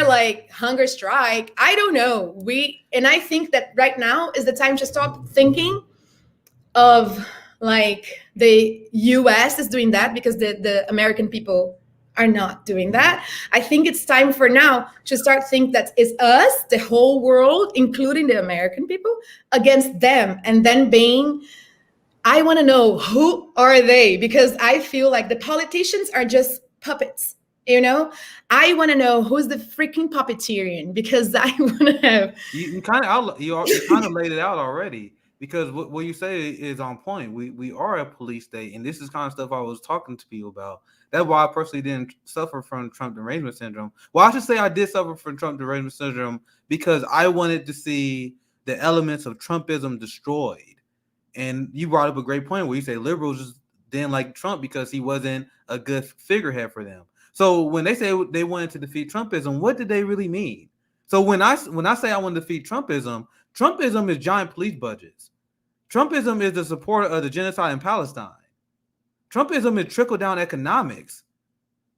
hunger strike. I don't know. And I think that right now is the time to stop thinking of the US is doing that because the American people are not doing that. I think it's time for now to start think that it's us, the whole world, including the American people, against them. And then I want to know, who are they? Because I feel like the politicians are just puppets, I want to know who's the freaking puppeteering, because I want to have... You kind of laid it out already. Because what you say is on point. We are a police state, and this is kind of stuff I was talking to people about. That's why I personally didn't suffer from Trump derangement syndrome. Well, I should say I did suffer from Trump derangement syndrome because I wanted to see the elements of Trumpism destroyed. And you brought up a great point where you say liberals just didn't like Trump because he wasn't a good figurehead for them. So when they say they wanted to defeat Trumpism, what did they really mean? So when I say I want to defeat Trumpism is giant police budgets. Trumpism is the supporter of the genocide in Palestine. Trumpism is trickle-down economics.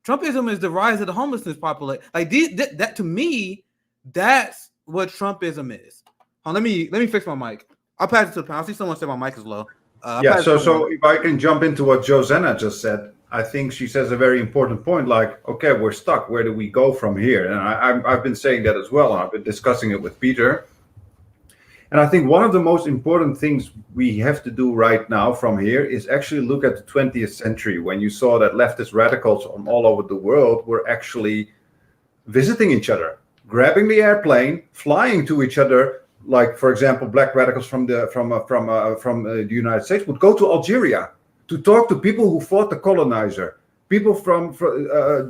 Trumpism is the rise of the homelessness population. That to me, that's what Trumpism is. Let me fix my mic. I'll pass it to the panel. I see someone say my mic is low. Yeah, so if I can jump into what Josanna just said, I think she says a very important point. Like, okay, we're stuck. Where do we go from here? And I've been saying that as well. I've been discussing it with Peter. And I think one of the most important things we have to do right now from here is actually look at the 20th century, when you saw that leftist radicals from all over the world were actually visiting each other, grabbing the airplane, flying to each other. Like, for example, black radicals from the United States would go to Algeria to talk to people who fought the colonizer. People from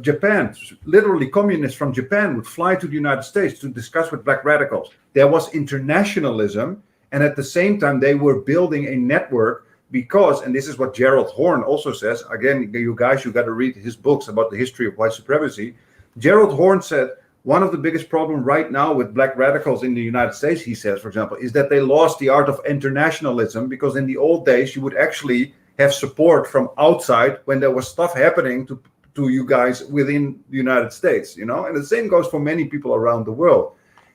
Japan, literally communists from Japan, would fly to the United States to discuss with black radicals. There was internationalism, and at the same time, they were building a network because, and this is what Gerald Horne also says, again, you guys, you got to read his books about the history of white supremacy. Gerald Horne said, one of the biggest problems right now with black radicals in the United States, he says, for example, is that they lost the art of internationalism, because in the old days, you would actually have support from outside when there was stuff happening to you guys within the United States, and the same goes for many people around the world.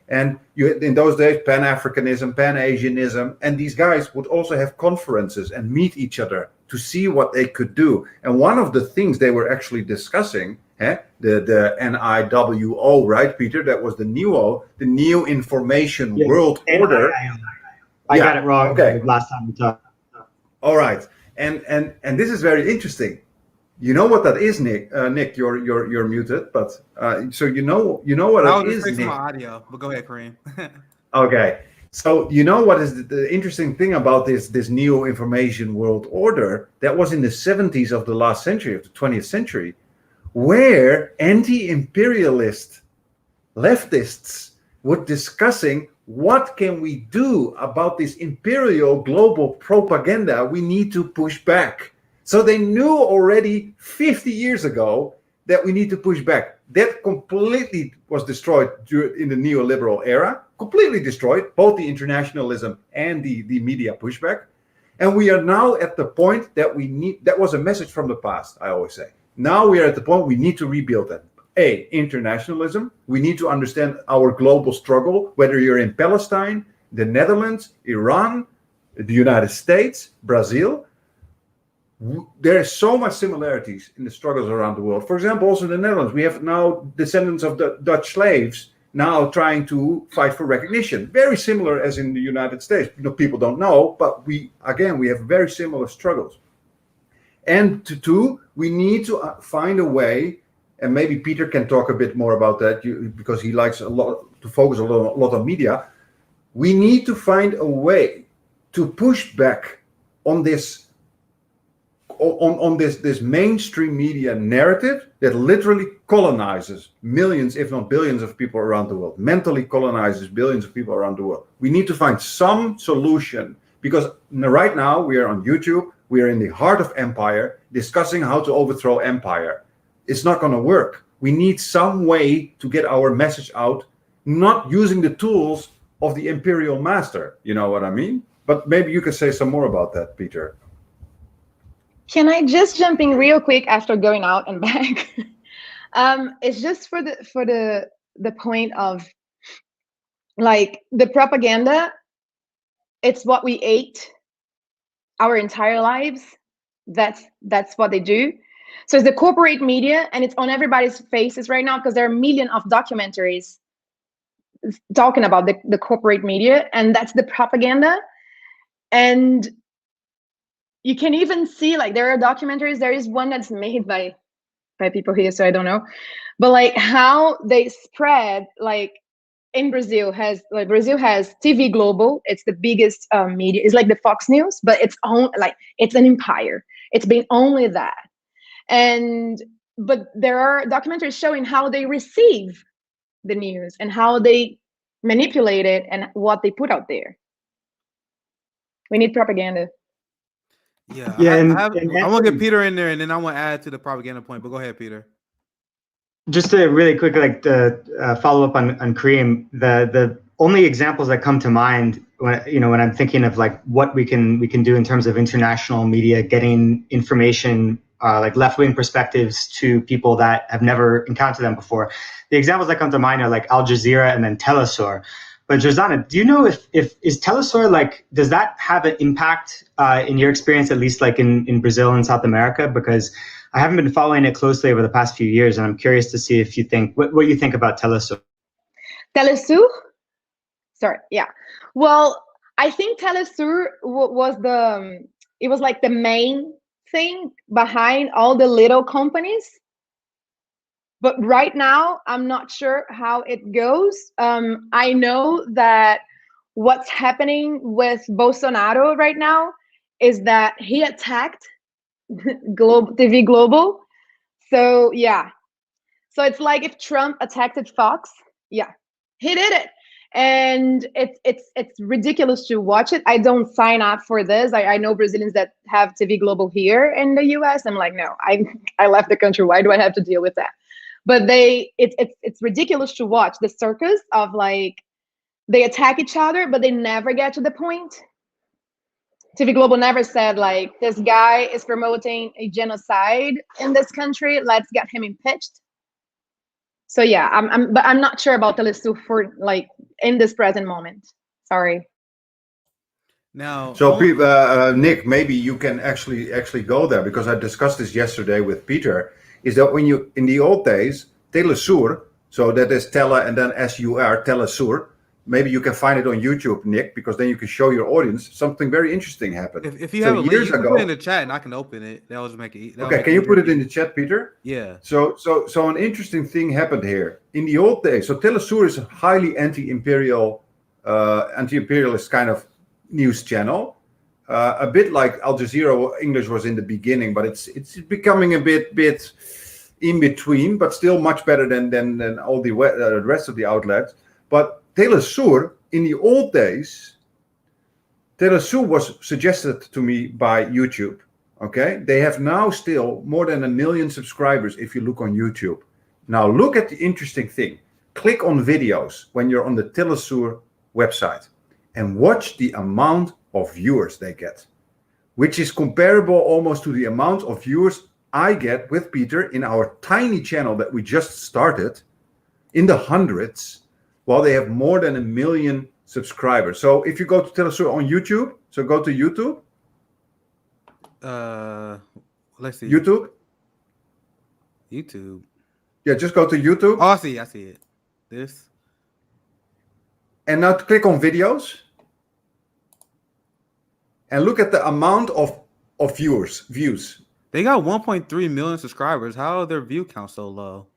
And in those days, Pan-Africanism, Pan-Asianism, and these guys would also have conferences and meet each other to see what they could do. And one of the things they were actually discussing, the NIWO, right, Peter? That was the New Information World Order. I got it wrong last time we talked. All right. And this is very interesting. You know what that is, Nick? Nick, you're muted, but so you know what it is, Nick. My audio, but go ahead, Karim. Okay, so you know what is the interesting thing about this New Information World Order? That was in the 70s of the last century, of the 20th century, where anti-imperialist leftists were discussing, what can we do about this imperial global propaganda? We need to push back. So they knew already 50 years ago that we need to push back. That completely was destroyed in the neoliberal era, completely destroyed, both the internationalism and the media pushback. And we are now at the point that that was a message from the past, I always say. Now we are at the point we need to rebuild that. Internationalism. We need to understand our global struggle, whether you're in Palestine, the Netherlands, Iran, the United States, Brazil. There are so much similarities in the struggles around the world. For example, also in the Netherlands, we have now descendants of the Dutch slaves now trying to fight for recognition. Very similar as in the United States. People don't know, but we have very similar struggles. And we need to find a way. And maybe Peter can talk a bit more about that because he likes a lot to focus a lot on media. We need to find a way to push back on this mainstream media narrative that literally colonizes millions, if not billions, of people around the world, mentally colonizes billions of people around the world. We need to find some solution, because right now we are on YouTube, we are in the heart of empire, discussing how to overthrow empire. It's not going to work. We need some way to get our message out, not using the tools of the imperial master. You know what I mean? But maybe you could say some more about that, Peter. Can I just jump in real quick after going out and back? It's just for the point of, like, the propaganda. It's what we ate our entire lives. That's what they do. So it's the corporate media, and it's on everybody's faces right now because there are millions of documentaries talking about the corporate media, and that's the propaganda. And you can even see, like, there are documentaries. There is one that's made by people here, so I don't know, but like how they spread, like in Brazil has TV Global. It's the biggest media. It's like the Fox News, but it's an empire. It's been only that. But there are documentaries showing how they receive the news and how they manipulate it and what they put out there. We need propaganda. Yeah, I want to get Peter in there, and then I want to add to the propaganda point. But go ahead, Peter. Just to really quick, follow up on Karim, the only examples that come to mind when I'm thinking of like what we can do in terms of international media, getting information, like left-wing perspectives to people that have never encountered them before. The examples that come to mind are like Al Jazeera and then Telesur. But Josanna, do you know if is Telesur, like, does that have an impact in your experience, at least like in Brazil and South America? Because I haven't been following it closely over the past few years, and I'm curious to see if you think what you think about Telesur. Telesur? Sorry, yeah. Well, I think Telesur was it was like the main thing behind all the little companies. But right now, I'm not sure how it goes. I know that what's happening with Bolsonaro right now is that he attacked TV Global. So yeah. So it's like if Trump attacked Fox. Yeah, he did it. And it's ridiculous to watch it. I don't sign up for this. I know Brazilians that have TV Global here in the US. I'm like, no, I left the country. Why do I have to deal with that? But it's ridiculous to watch the circus of, like, they attack each other, but they never get to the point. TV Global never said, like, this guy is promoting a genocide in this country. Let's get him impeached. So yeah, but I'm not sure about Telesur for, like, in this present moment. Sorry. Now, so Nick, maybe you can actually go there, because I discussed this yesterday with Peter. Is that when you, in the old days, Telesur, so that is tele and then SUR, Telesur. Maybe you can find it on YouTube, Nick, because then you can show your audience something very interesting happened. If you have a link, you can put it in the chat and I can open it. That was make it. Okay, can you put it in the chat, Peter? Yeah. So an interesting thing happened here. In the old days, so Telesur is a highly anti-imperialist kind of news channel. A bit like Al Jazeera English was in the beginning, but it's becoming a bit in between, but still much better than all the rest of the outlets. But Telesur, in the old days, Telesur was suggested to me by YouTube. Okay, they have now still more than 1 million subscribers if you look on YouTube. Now look at the interesting thing. Click on videos when you're on the Telesur website and watch the amount of viewers they get, which is comparable almost to the amount of viewers I get with Peter in our tiny channel that we just started, in the hundreds, while they have more than 1 million subscribers. So if you go to Telesur on YouTube, so go to YouTube. Let's see. YouTube. Yeah, just go to YouTube. Oh, I see it. This. And now click on videos. And look at the amount of views. They got 1.3 million subscribers. How are their view count so low?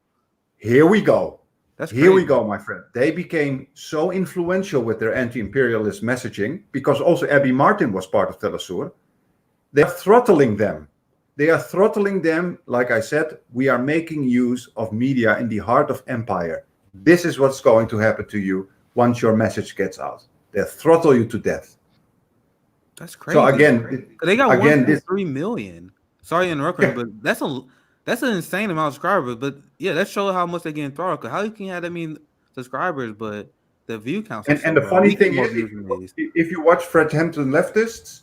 Here we go. That's Here we go, my friend. They became so influential with their anti-imperialist messaging, because also Abby Martin was part of Telesur. They're throttling them. Like I said, we are making use of media in the heart of empire. This is what's going to happen to you once your message gets out. They throttle you to death. That's crazy. So again, they got 1.3 million. Sorry to interrupt, but that's an insane amount of subscribers. But yeah, that shows how much they're getting throttled. How you can have that many subscribers, but the view count. And the funny thing is, if you watch Fred Hampton Leftists,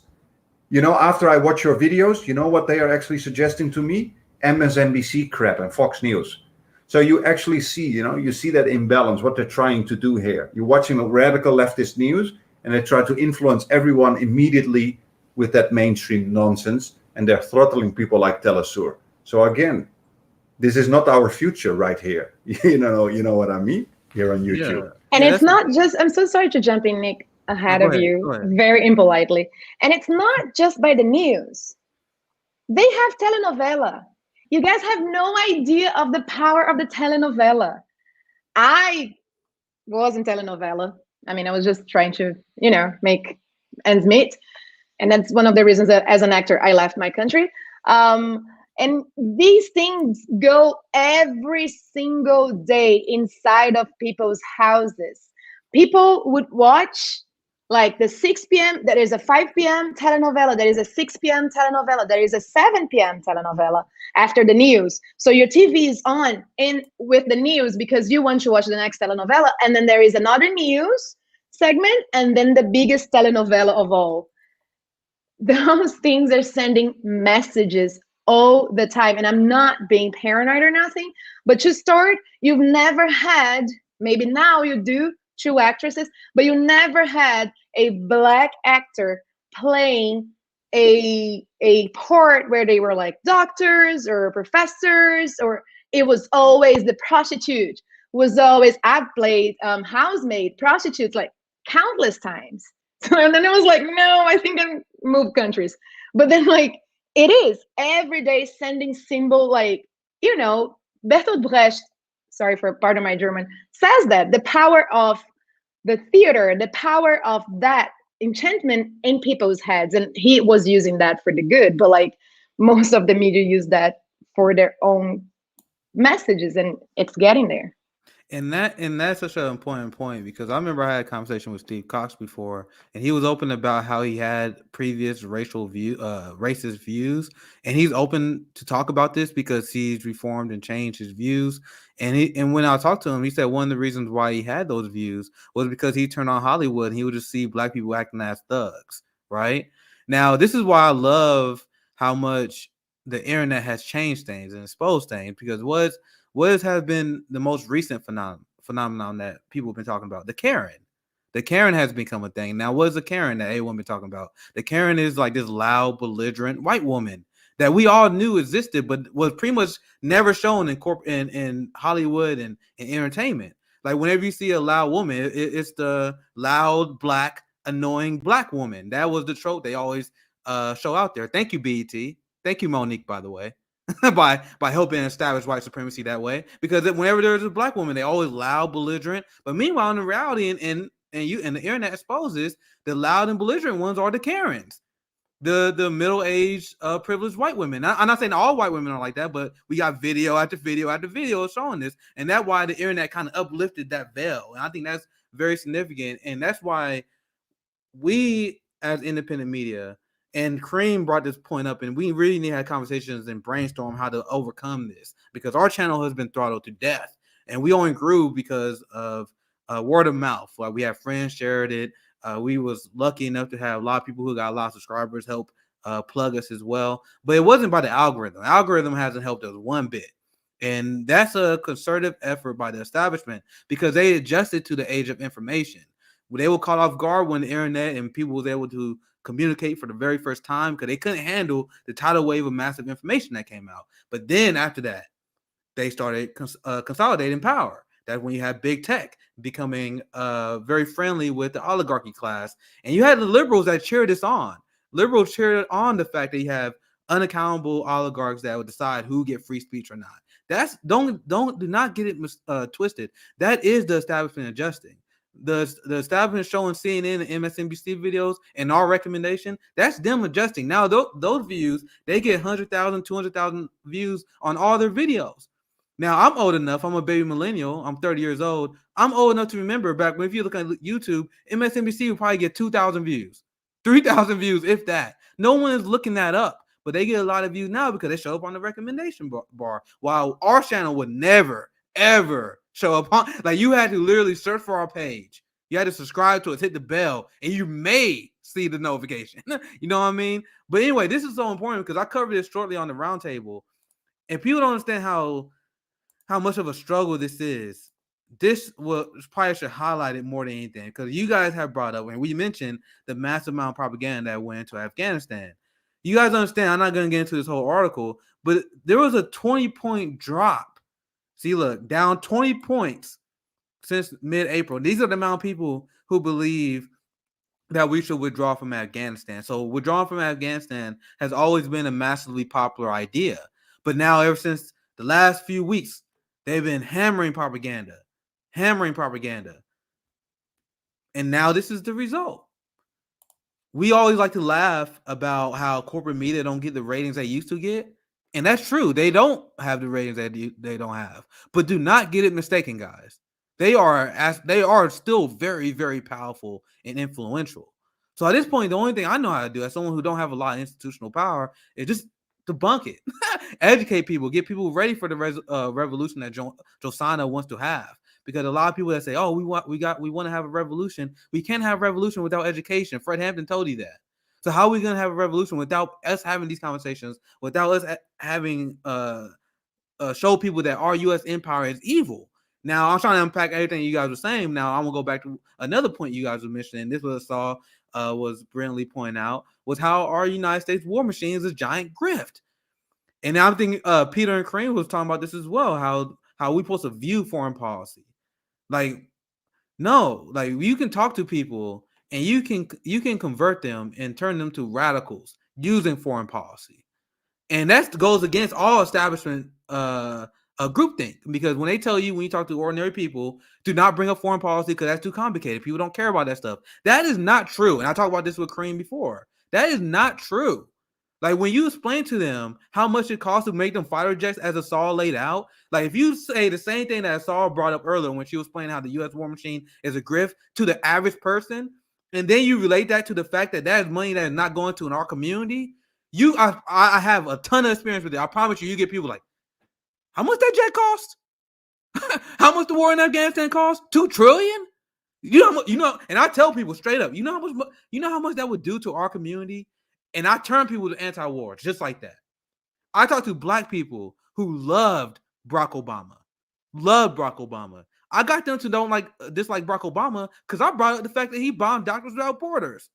you know, after I watch your videos, you know what they are actually suggesting to me? MSNBC crap and Fox News. So you actually see, you see that imbalance, what they're trying to do here. You're watching a radical leftist news, and they try to influence everyone immediately with that mainstream nonsense, and they're throttling people like Telesur. So again, this is not our future right here. You know what I mean? Here on YouTube. Yeah. And it's not just, I'm so sorry to jump in, Nick, ahead of you, very impolitely. And it's not just by the news. They have telenovela. You guys have no idea of the power of the telenovela. I was in telenovela. I mean, I was just trying to, make ends meet. And that's one of the reasons that as an actor, I left my country. And these things go every single day inside of people's houses. People would watch like the 6 p.m., there is a 5 p.m. telenovela, there is a 6 p.m. telenovela, there is a 7 p.m. telenovela after the news. So your TV is on with the news because you want to watch the next telenovela. And then there is another news segment, and then the biggest telenovela of all. Those things are sending messages all the time. And I'm not being paranoid or nothing, but to start, you've never had, maybe now you do, two actresses, but you never had a Black actor playing a part where they were like doctors or professors, or it was always the prostitute. Was always, I've played housemaid, prostitutes like countless times. And then it was like, no, I think I moved countries. But then like it is every day sending symbol, like, you know, Bertolt Brecht, sorry for pardon my German, says that the power of the theater, the power of that enchantment in people's heads, and he was using that for the good, but like most of the media use that for their own messages, and it's getting there. And that's such an important point, because I remember I had a conversation with Steve Cox before, and he was open about how he had previous racist views, and he's open to talk about this because he's reformed and changed his views. And when I talked to him, he said one of the reasons why he had those views was because he turned on Hollywood and he would just see Black people acting as thugs. Right now, this is why I love how much the internet has changed things and exposed things, because what has been the most recent phenomenon that people have been talking about? The Karen. The Karen has become a thing. Now, what is the Karen that everyone been talking about? The Karen is like this loud, belligerent white woman that we all knew existed, but was pretty much never shown in Hollywood and entertainment. Like whenever you see a loud woman, it's the loud, black, annoying Black woman. That was the trope they always show out there. Thank you, Beattie. Thank you, Monique, by the way. by helping establish white supremacy that way, because whenever there's a Black woman, they always loud, belligerent. But meanwhile, in the reality, and the internet exposes, the loud and belligerent ones are the Karens, the middle-aged, privileged white women. I'm not saying all white women are like that, but we got video after video after video showing this, and that's why the internet kind of uplifted that veil, and I think that's very significant, and that's why we, as independent media. And Karim brought this point up, and we really need to have conversations and brainstorm how to overcome this, because our channel has been throttled to death, and we only grew because of word of mouth. Like we have friends shared it. We was lucky enough to have a lot of people who got a lot of subscribers help plug us as well. But it wasn't by the algorithm. The algorithm hasn't helped us one bit. And that's a concerted effort by the establishment, because they adjusted to the age of information. They were caught off guard when the internet and people was able to communicate for the very first time, because they couldn't handle the tidal wave of massive information that came out. But then after that, they started consolidating power. That's when you have big tech becoming very friendly with the oligarchy class. And you had the liberals that cheered this on. Liberals cheered on the fact that you have unaccountable oligarchs that would decide who get free speech or not. That's do not get it twisted. That is the establishment adjusting. The establishment showing CNN and MSNBC videos and our recommendation, that's them adjusting. Now those views, they get 100,000, 200,000 views on all their videos. Now I'm old enough, I'm a baby millennial, I'm 30 years old. I'm old enough to remember back when, if you look at YouTube, MSNBC would probably get 2,000 views, 3,000 views, if that. No one is looking that up, but they get a lot of views now because they show up on the recommendation bar, while our channel would never, ever show up on. Like, you had to literally search for our page, you had to subscribe to us, hit the bell, and you may see the notification. You know what I mean? But anyway, this is so important because I covered this shortly on the roundtable, and people don't understand how much of a struggle this is. This probably should highlight it more than anything, because you guys have brought up, and we mentioned the massive amount of propaganda that went into Afghanistan. You guys understand, I'm not going to get into this whole article, but there was a 20-point drop. See, look, down 20 points since mid-April. These are the amount of people who believe that we should withdraw from Afghanistan. So withdrawing from Afghanistan has always been a massively popular idea. But now, ever since the last few weeks, they've been hammering propaganda. And now this is the result. We always like to laugh about how corporate media don't get the ratings they used to get. And that's true. They don't have the ratings that they don't have. But do not get it mistaken, guys. They are still very, very powerful and influential. So at this point, the only thing I know how to do as someone who don't have a lot of institutional power is just debunk it, educate people, get people ready for the revolution that Josanna wants to have. Because a lot of people that say, "Oh, we want to have a revolution," we can't have a revolution without education. Fred Hampton told you that. So how are we going to have a revolution without us having these conversations, without us having show people that our U.S. empire is evil? Now, I'm trying to unpack everything you guys were saying. Now, I'm going to go back to another point you guys were mentioning. This was was brilliantly pointing out, was how our United States war machine is a giant grift. And now I'm thinking Peter and Karim was talking about this as well, how we supposed to view foreign policy. Like, no, like you can talk to people and you can convert them and turn them to radicals using foreign policy. And that goes against all establishment groupthink, because when they tell you, when you talk to ordinary people, do not bring up foreign policy because that's too complicated. People don't care about that stuff. That is not true. And I talked about this with Karim before. That is not true. Like when you explain to them how much it costs to make them fighter jets as Assal laid out, like if you say the same thing that Assal brought up earlier when she was explaining how the U.S. war machine is a grift to the average person, and then you relate that to the fact that that is money that is not going to in our community, I have a ton of experience with it. I promise you, you get people like, how much that jet cost? How much the war in Afghanistan cost? $2 trillion? You know, and I tell people straight up, you know how much that would do to our community? And I turn people to anti-war just like that. I talk to Black people who loved Barack Obama. I got them to dislike Barack Obama because I brought up the fact that he bombed Doctors Without Borders,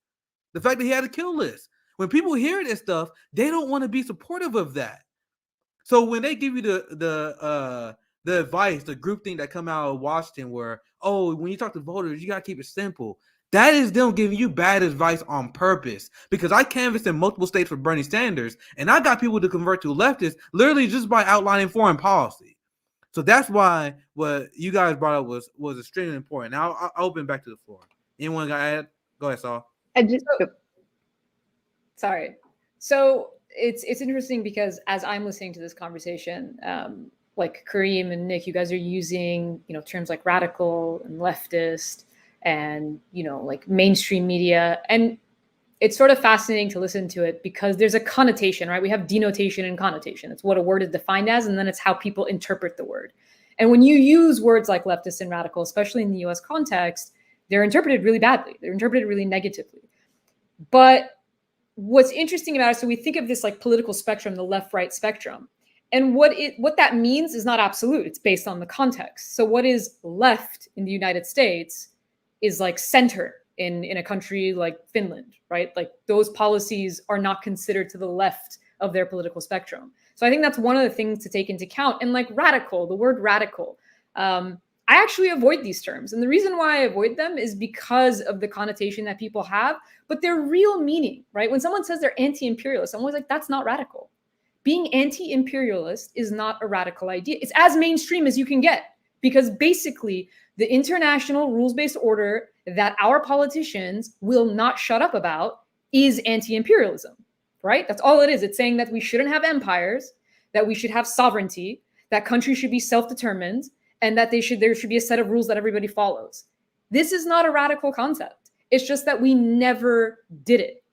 the fact that he had a kill list. When people hear this stuff, they don't want to be supportive of that. So when they give you the advice, the group thing that come out of Washington, where when you talk to voters, you gotta keep it simple. That is them giving you bad advice on purpose. Because I canvassed in multiple states for Bernie Sanders, and I got people to convert to leftists literally just by outlining foreign policy. So that's why what you guys brought up was extremely important. Now I'll open back to the floor. Anyone got to add? Go ahead, Saul. Sorry. So it's interesting because as I'm listening to this conversation, like Karim and Nick, you guys are using terms like radical and leftist, and like mainstream media, and it's sort of fascinating to listen to it because there's a connotation, right? We have denotation and connotation. It's what a word is defined as, and then it's how people interpret the word. And when you use words like leftist and radical, especially in the US context, they're interpreted really badly. They're interpreted really negatively. But what's interesting about it, so we think of this like political spectrum, the left-right spectrum. And what that means is not absolute. It's based on the context. So what is left in the United States is like center in a country like Finland, right? Like those policies are not considered to the left of their political spectrum. So I think that's one of the things to take into account. And like radical, the word radical, I actually avoid these terms. And the reason why I avoid them is because of the connotation that people have, but their real meaning, right? When someone says they're anti-imperialist, I'm always like, that's not radical. Being anti-imperialist is not a radical idea. It's as mainstream as you can get, because basically the international rules-based order that our politicians will not shut up about is anti-imperialism, right? That's all it is. It's saying that we shouldn't have empires, that we should have sovereignty, that countries should be self-determined, and that there should be a set of rules that everybody follows. This is not a radical concept. It's just that we never did it.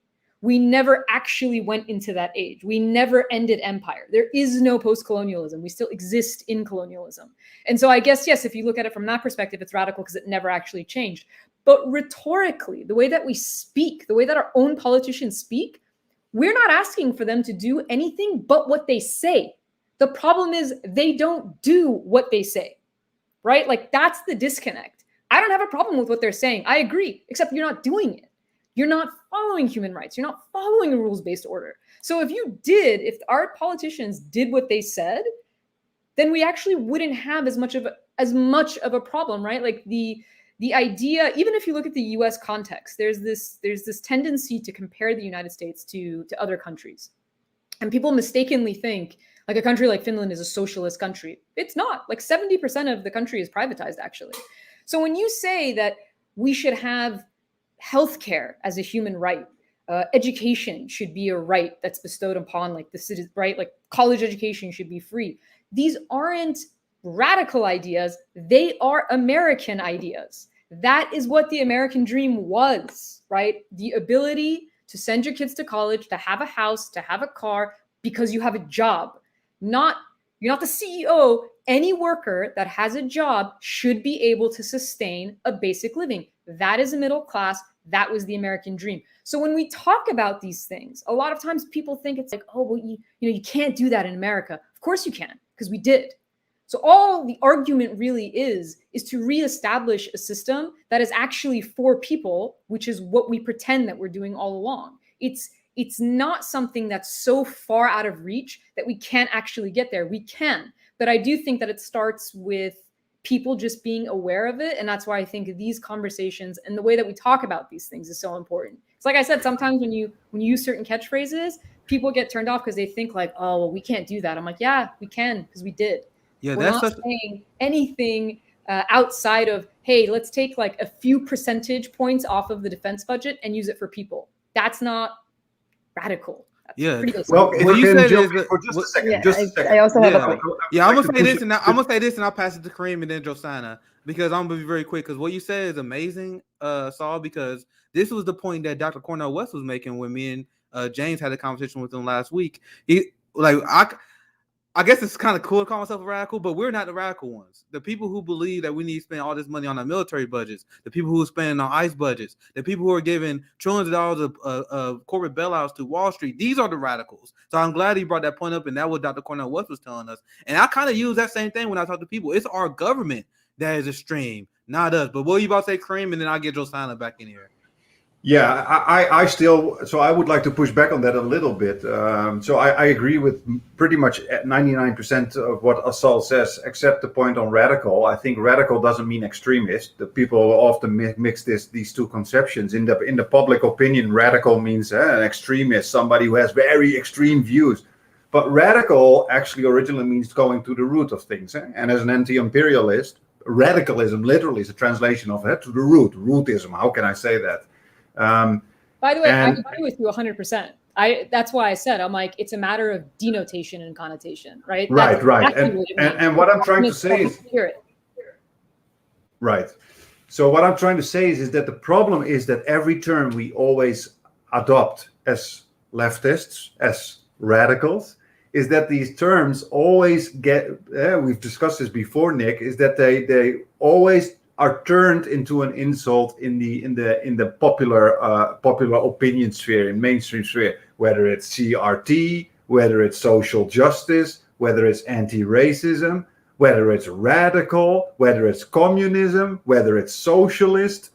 We never actually went into that age. We never ended empire. There is no post-colonialism. We still exist in colonialism. And so I guess, yes, if you look at it from that perspective, it's radical because it never actually changed. But rhetorically, the way that we speak, the way that our own politicians speak, we're not asking for them to do anything but what they say. The problem is they don't do what they say, right? Like that's the disconnect. I don't have a problem with what they're saying. I agree, except you're not doing it. You're not following human rights. You're not following a rules-based order. So if our politicians did what they said, then we actually wouldn't have as much of a problem, right? Like the idea, even if you look at the US context, there's this tendency to compare the United States to other countries. And people mistakenly think like a country like Finland is a socialist country. It's not. Like 70% of the country is privatized, actually. So when you say that we should have healthcare as a human right, education should be a right that's bestowed upon like the citizens, right? Like college education should be free. These aren't radical ideas. They are American ideas. That is what the American dream was, right? The ability to send your kids to college, to have a house, to have a car, because you have a job. You're not the CEO. Any worker that has a job should be able to sustain a basic living. That is a middle class. That was the American dream. So when we talk about these things, a lot of times people think it's like, oh, well, you can't do that in America. Of course you can, because we did. So all the argument really is to reestablish a system that is actually for people, which is what we pretend that we're doing all along. It's not something that's so far out of reach that we can't actually get there. We can, but I do think that it starts with people just being aware of it. And that's why I think these conversations and the way that we talk about these things is so important. It's like I said, sometimes when you use certain catchphrases, people get turned off because they think like, oh, well, we can't do that. I'm like, yeah, we can, because we did. Yeah, we're not saying anything outside of, hey, let's take like a few percentage points off of the defense budget and use it for people. That's not radical. That's well, what you said is for just a second. Yeah, just a second. I also have a point. I'm gonna say this, and I'm gonna say this, and I'll pass it to Karim and then Josanna, because I'm gonna be very quick. Because what you said is amazing, Saul. Because this was the point that Dr. Cornel West was making when me and James had a conversation with him last week. I guess it's kind of cool to call myself a radical, but we're not the radical ones. The people who believe that we need to spend all this money on our military budgets, the people who are spending on ICE budgets, the people who are giving trillions of dollars of corporate bailouts to Wall Street, these are the radicals. So I'm glad he brought that point up, and that was Dr. Cornel West was telling us. And I kind of use that same thing when I talk to people. It's our government that is extreme, not us. But what are you about to say, Kareem? And then I'll get Josanna back in here. Yeah, I still, so I would like to push back on that a little bit. So I agree with pretty much 99% of what Assal says, except the point on radical. I think radical doesn't mean extremist. The people often mix these two conceptions. In the public opinion, radical means an extremist, somebody who has very extreme views. But radical actually originally means going to the root of things. And as an anti-imperialist, radicalism literally is a translation of it to the root, rootism. How can I say that? By the way, I agree with you 100%. That's why I said, I'm like, it's a matter of denotation and connotation, right? Right, That's right. exactly And what I'm trying to say is, right. So what I'm trying to say is that the problem is that every term we always adopt as leftists, as radicals, is that these terms always get, we've discussed this before, Nick, is that they always are turned into an insult in the popular opinion sphere, in mainstream sphere, whether it's CRT, whether it's social justice, whether it's anti-racism, whether it's radical, whether it's communism, whether it's socialist,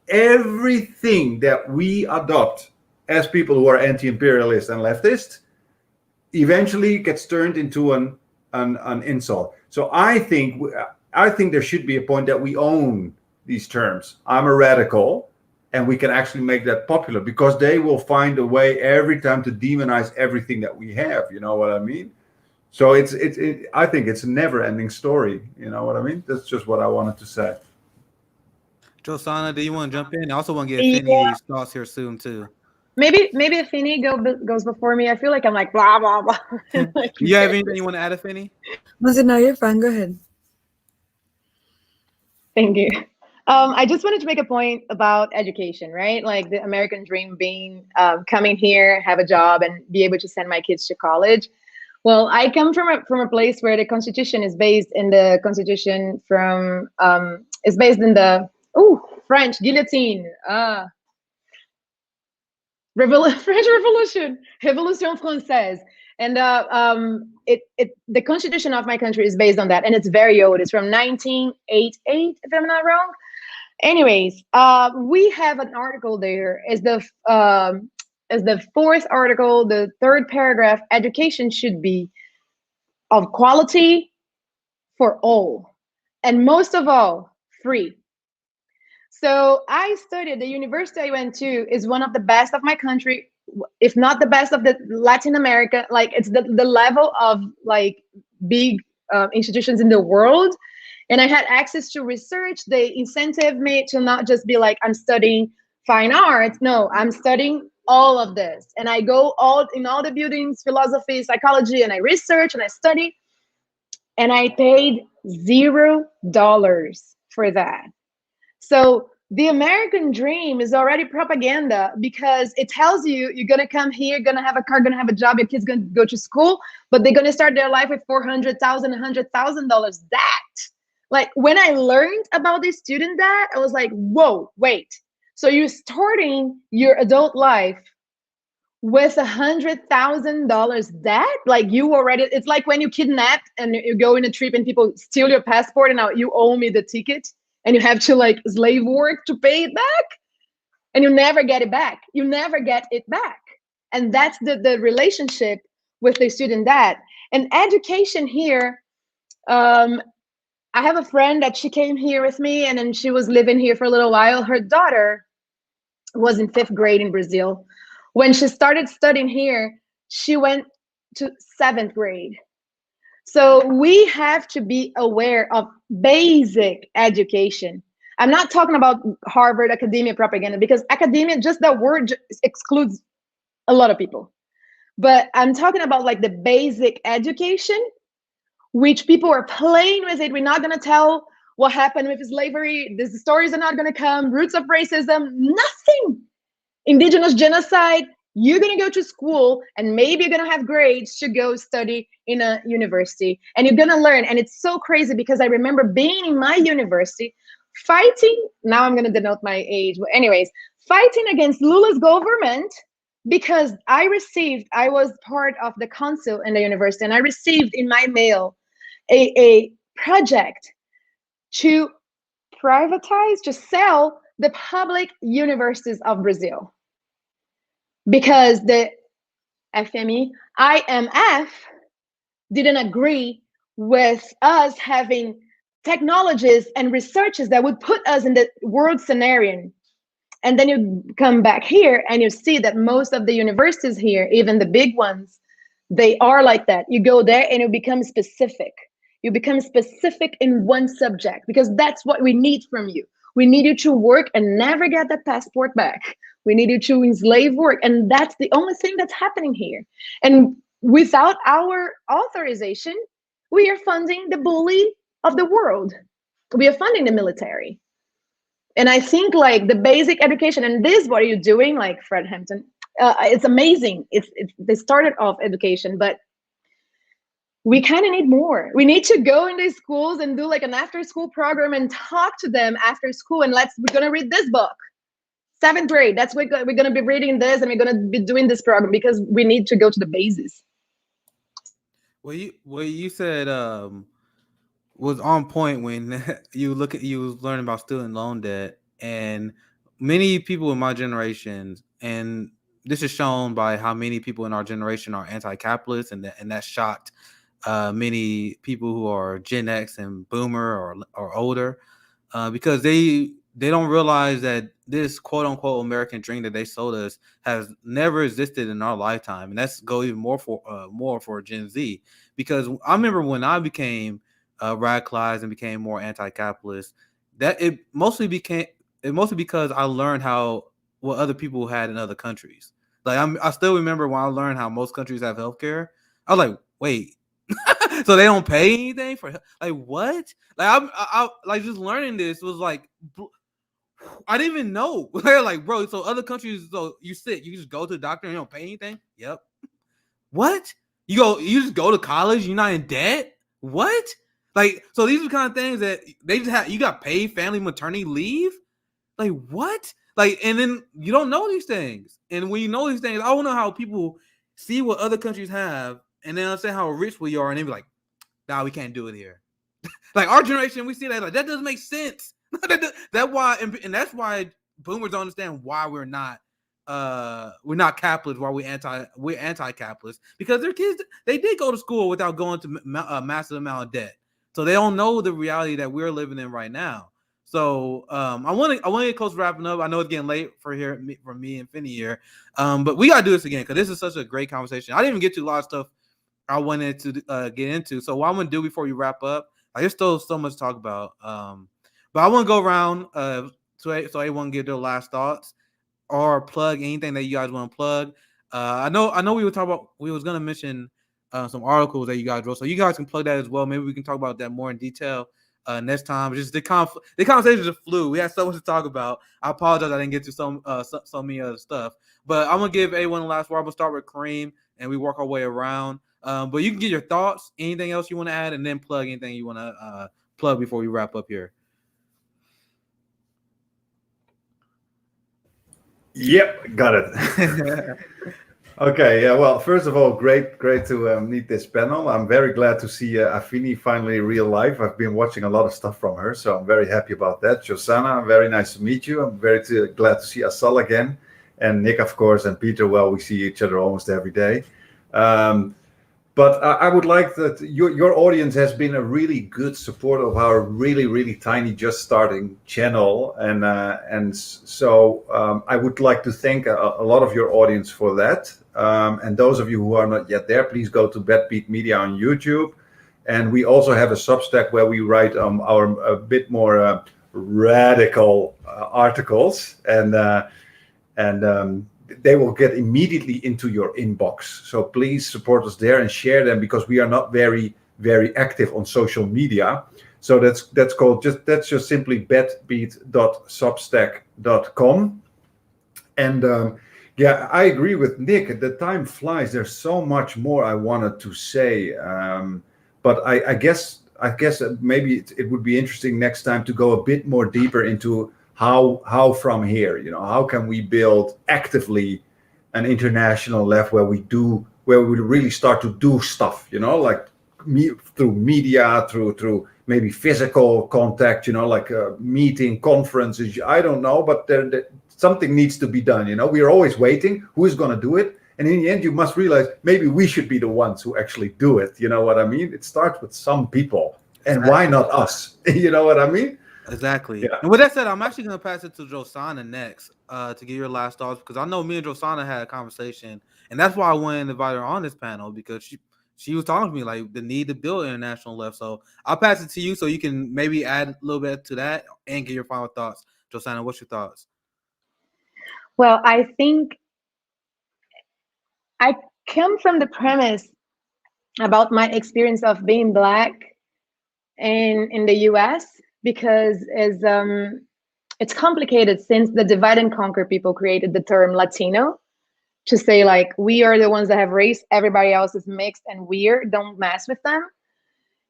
everything that we adopt as people who are anti-imperialist and leftist eventually gets turned into an insult. So I think there should be a point that we own these terms. I'm a radical, and we can actually make that popular, because they will find a way every time to demonize everything that we have. You know what I mean? So I think it's a never-ending story. You know what I mean? That's just what I wanted to say. Josanna, do you want to jump in? I also want to get Finney's thoughts here soon too. Maybe if Finney goes before me. I feel like I'm like blah blah blah. Like, You have anything you want to add, Finney? No, you're fine. Go ahead. Thank you. I just wanted to make a point about education, right? Like the American dream being coming here, have a job, and be able to send my kids to college. Well, I come from a place where the Constitution is based in the Constitution from is based in the French guillotine, French Revolution, Révolution Française. And the Constitution of my country is based on that, and it's very old. It's from 1988, if I'm not wrong. Anyways, we have an article there. Is the fourth article, the third paragraph. Education should be of quality for all, and most of all, free. So I studied. The university I went to is one of the best of my country, if not the best of the Latin America. Like, it's the level of like big institutions in the world. And I had access to research. They incentive me to not just be like, I'm studying fine arts. No, I'm studying all of this. And I go in all the buildings, philosophy, psychology, and I research and I study. And I paid $0 for that. So the American dream is already propaganda, because it tells you you're going to come here, going to have a car, going to have a job, your kid's going to go to school, but they're going to start their life with $400,000, $100,000. That, like, when I learned about this student debt, I was like, whoa, wait. So you're starting your adult life with $100,000 debt. Like you already, it's like when you kidnap and you go in a trip and people steal your passport and now you owe me the ticket and you have to like slave work to pay it back and you never get it back. You never get it back. And that's the relationship with the student debt. And education here, I have a friend that she came here with me and then she was living here for a little while. Her daughter was in 5th grade in Brazil. When she started studying here, she went to 7th grade. So we have to be aware of basic education. I'm not talking about Harvard academia propaganda, because academia, just that word excludes a lot of people. But I'm talking about like the basic education, which people are playing with it. We're not going to tell what happened with slavery. These stories are not going to come. Roots of racism, nothing. Indigenous genocide. You're going to go to school and maybe you're going to have grades to go study in a university and you're going to learn. And it's so crazy because I remember being in my university fighting. Now I'm going to denote my age. But anyways, fighting against Lula's government because I was part of the council in the university and I received in my mail a project to privatize, to sell the public universities of Brazil. Because the FME, IMF didn't agree with us having technologies and researches that would put us in the world scenario. And then you come back here and you see that most of the universities here, even the big ones, they are like that. You go there and you become specific. You become specific in one subject because that's what we need from you. We need you to work and never get that passport back. We need you to enslave work. And that's the only thing that's happening here. And without our authorization, we are funding the bully of the world. We are funding the military. And I think like the basic education, and this, what are you doing? Like Fred Hampton, it's amazing. They started off education, but we kind of need more. We need to go in these schools and do like an after school program and talk to them after school. And we're going to read this book. 7th grade, that's what we're going to be reading this and we're going to be doing this program because we need to go to the basis. Well, you said was on point when you was learning about student loan debt, and many people in my generation, and this is shown by how many people in our generation are anti-capitalist, and that shocked many people who are Gen X and Boomer or older, because they don't realize that this quote unquote American dream that they sold us has never existed in our lifetime, and that's go even more for Gen Z. Because I remember when I became radicalized and became more anti-capitalist, that it mostly because I learned what other people had in other countries. Like I still remember when I learned how most countries have healthcare. I was like, wait. So they don't pay anything for, like, what? Like I like just learning this was like, I didn't even know. Like, bro, so other countries, so you sick, you just go to the doctor and you don't pay anything. Yep. What? You just go to college, you're not in debt. What? Like, so these are the kind of things that they just have. You got paid family maternity leave. Like, what? Like, and then you don't know these things. And when you know these things, I don't know how people see what other countries have and then understand how rich we are, and they be like, nah, we can't do it here. Like our generation, we see that like that doesn't make sense. That's why, and that's why boomers don't understand why we're not capitalists, why we're anti-capitalist, because their kids, they did go to school without going to a massive amount of debt, so they don't know the reality that we're living in right now. So I want to get close to wrapping up. I know it's getting late for me and Finney here, but we gotta do this again because this is such a great conversation. I didn't even get to a lot of stuff I wanted to get into. So what I'm gonna do before we wrap up, I just still so much to talk about. But I want to go around so everyone give their last thoughts or plug anything that you guys want to plug. I know we was gonna mention some articles that you guys wrote, so you guys can plug that as well. Maybe we can talk about that more in detail next time. Just the conversation just flew. We had so much to talk about. I apologize I didn't get to so many other stuff. But I'm gonna give everyone the last word. I'm gonna start with Karim, and we work our way around. But you can get your thoughts, anything else you want to add, and then plug anything you want to plug before we wrap up here. Yep, got it. Okay, yeah. Well, first of all, great to meet this panel. I'm very glad to see Afini finally in real life. I've been watching a lot of stuff from her, so I'm very happy about that. Josanna, very nice to meet you. I'm very glad to see Assal again, and Nick, of course, and Peter. Well, we see each other almost every day. But I would like that your audience has been a really good support of our really tiny, just starting channel, and so I would like to thank a lot of your audience for that. And those of you who are not yet there, please go to Beat Media on YouTube, and we also have a Substack where we write our a bit more radical articles, and they will get immediately into your inbox. So please support us there and share them, because we are not very active on social media. So that's just simply betbeat.substack.com. And yeah, I agree with Nick. The time flies. There's so much more I wanted to say, but I guess maybe it would be interesting next time to go a bit more deeper into how from here, how can we build actively an international left where we really start to do stuff, like through media, through maybe physical contact, like a meeting, conferences. I don't know, but something needs to be done. We are always waiting. Who is going to do it? And in the end, you must realize maybe we should be the ones who actually do it. You know what I mean? It starts with some people, and why not us? You know what I mean? Exactly. Yeah. And with that said, I'm actually going to pass it to Josanna next to get your last thoughts, because I know me and Josanna had a conversation, and that's why I wanted to invite her on this panel, because she was talking to me like the need to build international left. So I'll pass it to you so you can maybe add a little bit to that and get your final thoughts. Josanna, what's your thoughts? Well, I think I come from the premise about my experience of being Black in the US, because it's complicated, since the divide and conquer people created the term Latino to say like, we are the ones that have race, everybody else is mixed and weird, don't mess with them.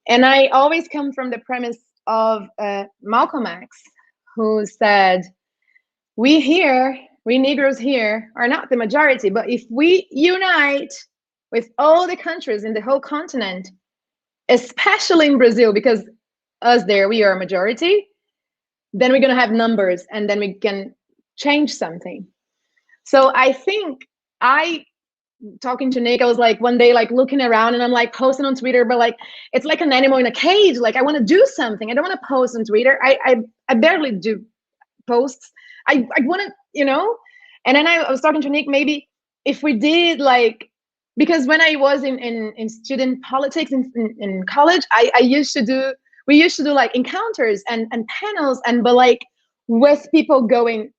And I always come from the premise of Malcolm X, who said, we Negroes here are not the majority, but if we unite with all the countries in the whole continent, especially in Brazil, because us there, we are a majority, then we're going to have numbers, and then we can change something. So I think talking to Nick, I was like one day like looking around, and I'm like posting on Twitter, but like it's like an animal in a cage. Like I want to do something. I don't want to post on Twitter. I barely do posts. I want to, and then I was talking to Nick, maybe if we did like, because when I was in student politics in college, we used to do like encounters and panels, but like with people going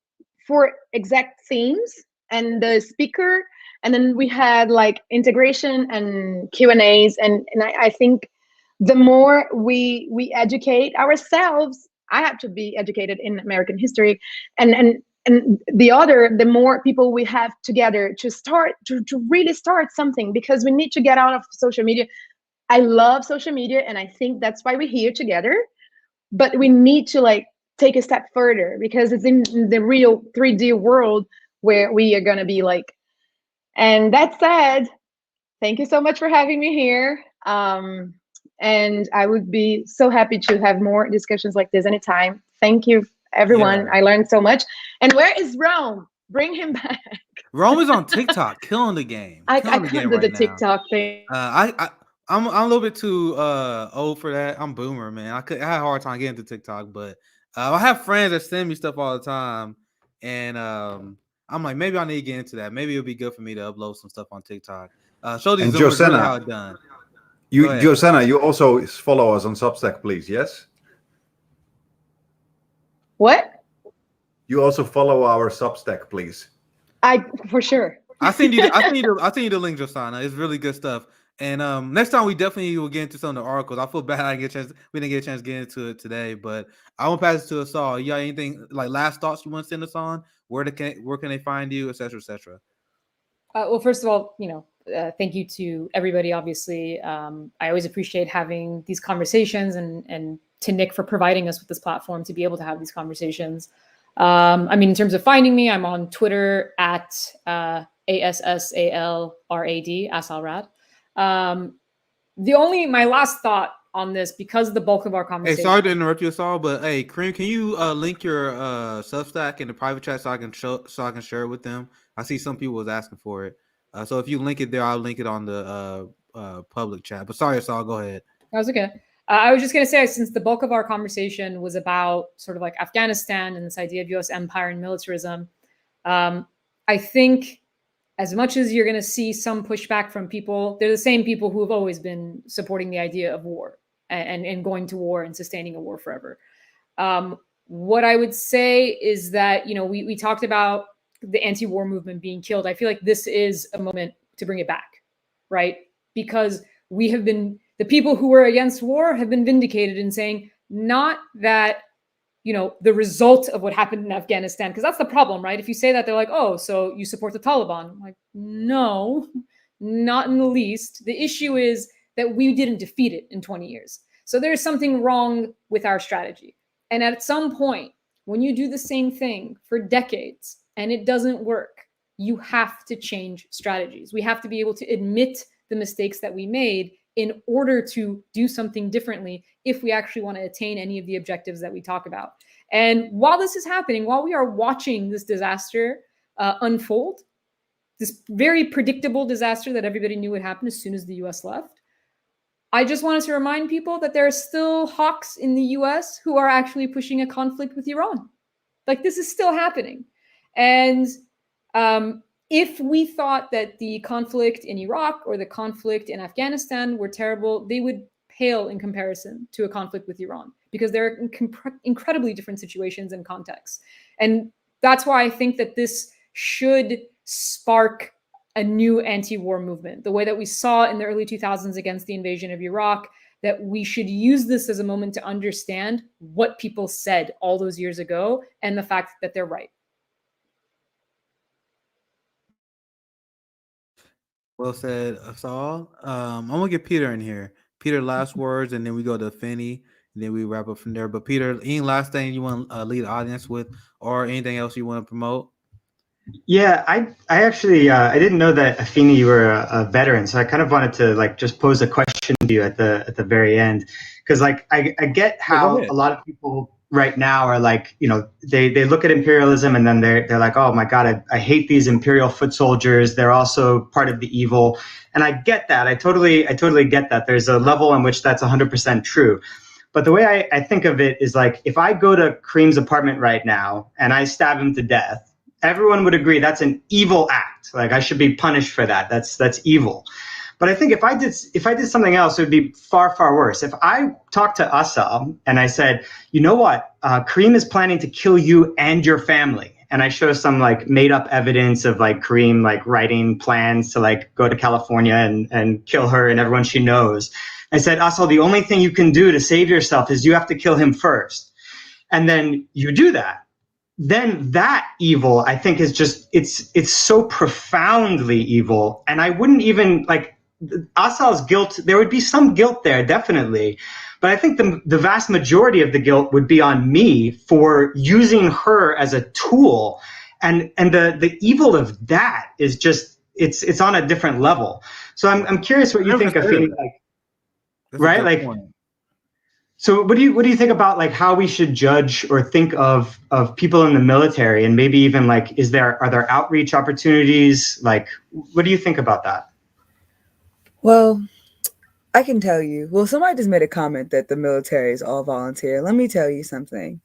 for exact themes and the speaker, and then we had like integration and Q&As, and I think the more we educate ourselves, I have to be educated in American history, and the more people we have together to start to really start something, because we need to get out of social media. I love social media, and I think that's why we're here together, but we need to like take a step further, because it's in the real 3D world where we are going to be like. And that said, thank you so much for having me here. And I would be so happy to have more discussions like this anytime. Thank you, everyone. Yeah. I learned so much. And where is Rome? Bring him back. Rome is on TikTok, killing the game. I can't do the TikTok thing. I'm a little bit too old for that. I'm boomer, man. I had a hard time getting to TikTok, but I have friends that send me stuff all the time, and I'm like, maybe I need to get into that. Maybe it'll be good for me to upload some stuff on TikTok. Show these Zoomers really how it's done. Josanna, you also follow us on Substack, please. Yes. What? You also follow our Substack, please. For sure. I send you the link, Josanna. It's really good stuff. And next time we definitely will get into some of the articles. I feel bad we didn't get a chance to get into it today, but I want to pass it to Assal. You got anything like last thoughts you want to send us on? Where can they find you, et cetera, et cetera? Well, first of all, thank you to everybody. Obviously, I always appreciate having these conversations, and to Nick for providing us with this platform to be able to have these conversations. In terms of finding me, I'm on Twitter at ASSALRAD, Assal Rad. My last thought on this, because the bulk of our Hey, conversation. sorry to interrupt you, Assal, but hey, Karim, can you link your Substack in the private chat so I can share it with them? I see some people was asking for it. So if you link it there, I'll link it on the public chat. But sorry, Assal, go ahead. That was okay. I was just going to say, since the bulk of our conversation was about sort of like Afghanistan and this idea of U.S. empire and militarism, I think as much as you're going to see some pushback from people, they're the same people who have always been supporting the idea of war and going to war and sustaining a war forever. What I would say is that, we talked about the anti-war movement being killed. I feel like this is a moment to bring it back, right? Because the people who were against war have been vindicated in saying not that, the result of what happened in Afghanistan, because that's the problem, right? If you say that, they're like, oh, so you support the Taliban. I'm like, no, not in the least. The issue is that we didn't defeat it in 20 years. So there's something wrong with our strategy. And at some point, when you do the same thing for decades and it doesn't work, you have to change strategies. We have to be able to admit the mistakes that we made in order to do something differently if we actually want to attain any of the objectives that we talk about. And while this is happening, while we are watching this disaster unfold, this very predictable disaster that everybody knew would happen as soon as the US left, I just wanted to remind people that there are still hawks in the US who are actually pushing a conflict with Iran. Like, this is still happening. And if we thought that the conflict in Iraq or the conflict in Afghanistan were terrible, they would pale in comparison to a conflict with Iran, because they're incredibly different situations and contexts. And that's why I think that this should spark a new anti-war movement, the way that we saw in the early 2000s against the invasion of Iraq, that we should use this as a moment to understand what people said all those years ago and the fact that they're right. Well said, Assal. I'm gonna get Peter in here. Peter, last words, and then we go to Finney, and then we wrap up from there. But Peter, any last thing you want to lead the audience with, or anything else you want to promote? Yeah, I actually I didn't know that, Afeni, you were a veteran, so I kind of wanted to just pose a question to you at the very end, because I get how a lot of people right now are they look at imperialism and then they're like, oh my God, I hate these imperial foot soldiers. They're also part of the evil, and I get that. I totally get that. There's a level in which that's 100% true. But the way I think of it is if I go to Karim's apartment right now and I stab him to death, everyone would agree that's an evil act. I should be punished for that. That's evil. But I think if I did something else, it would be far, far worse. If I talked to Assal and I said, you know what, Karim is planning to kill you and your family, and I show some made up evidence of Karim writing plans to go to California and kill her and everyone she knows. I said, Assal, the only thing you can do to save yourself is you have to kill him first. And then you do that. Then that evil, I think, is just, it's so profoundly evil. And I wouldn't even Assal's guilt, there would be some guilt there, definitely. But I think the vast majority of the guilt would be on me for using her as a tool. And the evil of that is just, it's on a different level. So I'm curious what you think of feeling right? So what do you think about how we should judge or think of people in the military, and maybe even are there outreach opportunities? What do you think about that? Well, I can tell you. Well, somebody just made a comment that the military is all volunteer. Let me tell you something.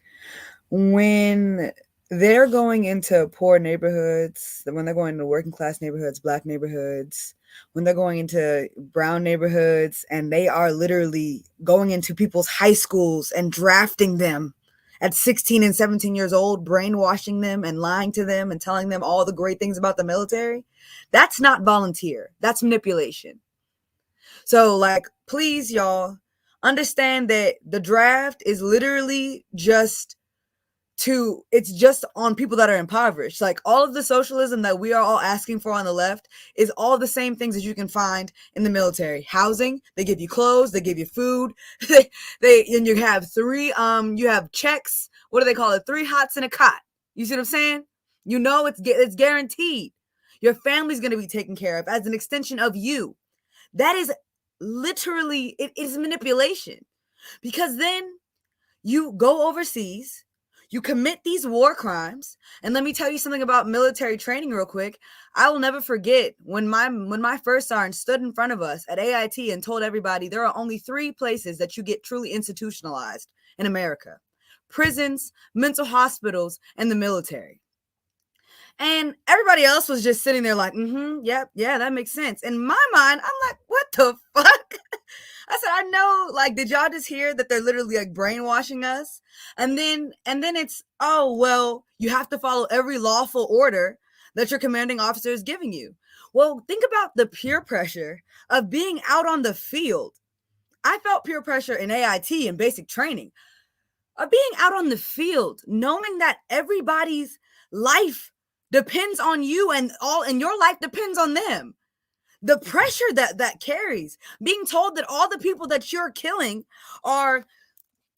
When they're going into poor neighborhoods, when they're going into working class neighborhoods, Black neighborhoods, when they're going into brown neighborhoods, and they are literally going into people's high schools and drafting them at 16 and 17 years old, brainwashing them and lying to them and telling them all the great things about the military, that's not volunteer. That's manipulation. So please, y'all, understand that the draft is literally it's just on people that are impoverished. All of the socialism that we are all asking for on the left is all the same things that you can find in the military. Housing, they give you clothes, they give you food, and you have you have checks. What do they call it? 3 hots and a cot. You see what I'm saying? It's guaranteed. Your family's going to be taken care of as an extension of you. That is literally, it is manipulation. Because then you go overseas, you commit these war crimes. And let me tell you something about military training real quick. I will never forget when my first sergeant stood in front of us at AIT and told everybody there are only 3 places that you get truly institutionalized in America: prisons, mental hospitals, and the military. And everybody else was just sitting there like, yep, yeah, that makes sense. In my mind, I'm like, what the fuck? I said, I know, like, did y'all just hear that they're literally like brainwashing us? And then it's, oh, well, you have to follow every lawful order that your commanding officer is giving you. Well, think about the peer pressure of being out on the field. I felt peer pressure in AIT and basic training of being out on the field, knowing that everybody's life depends on you and your life depends on them. The pressure that carries, being told that all the people that you're killing are,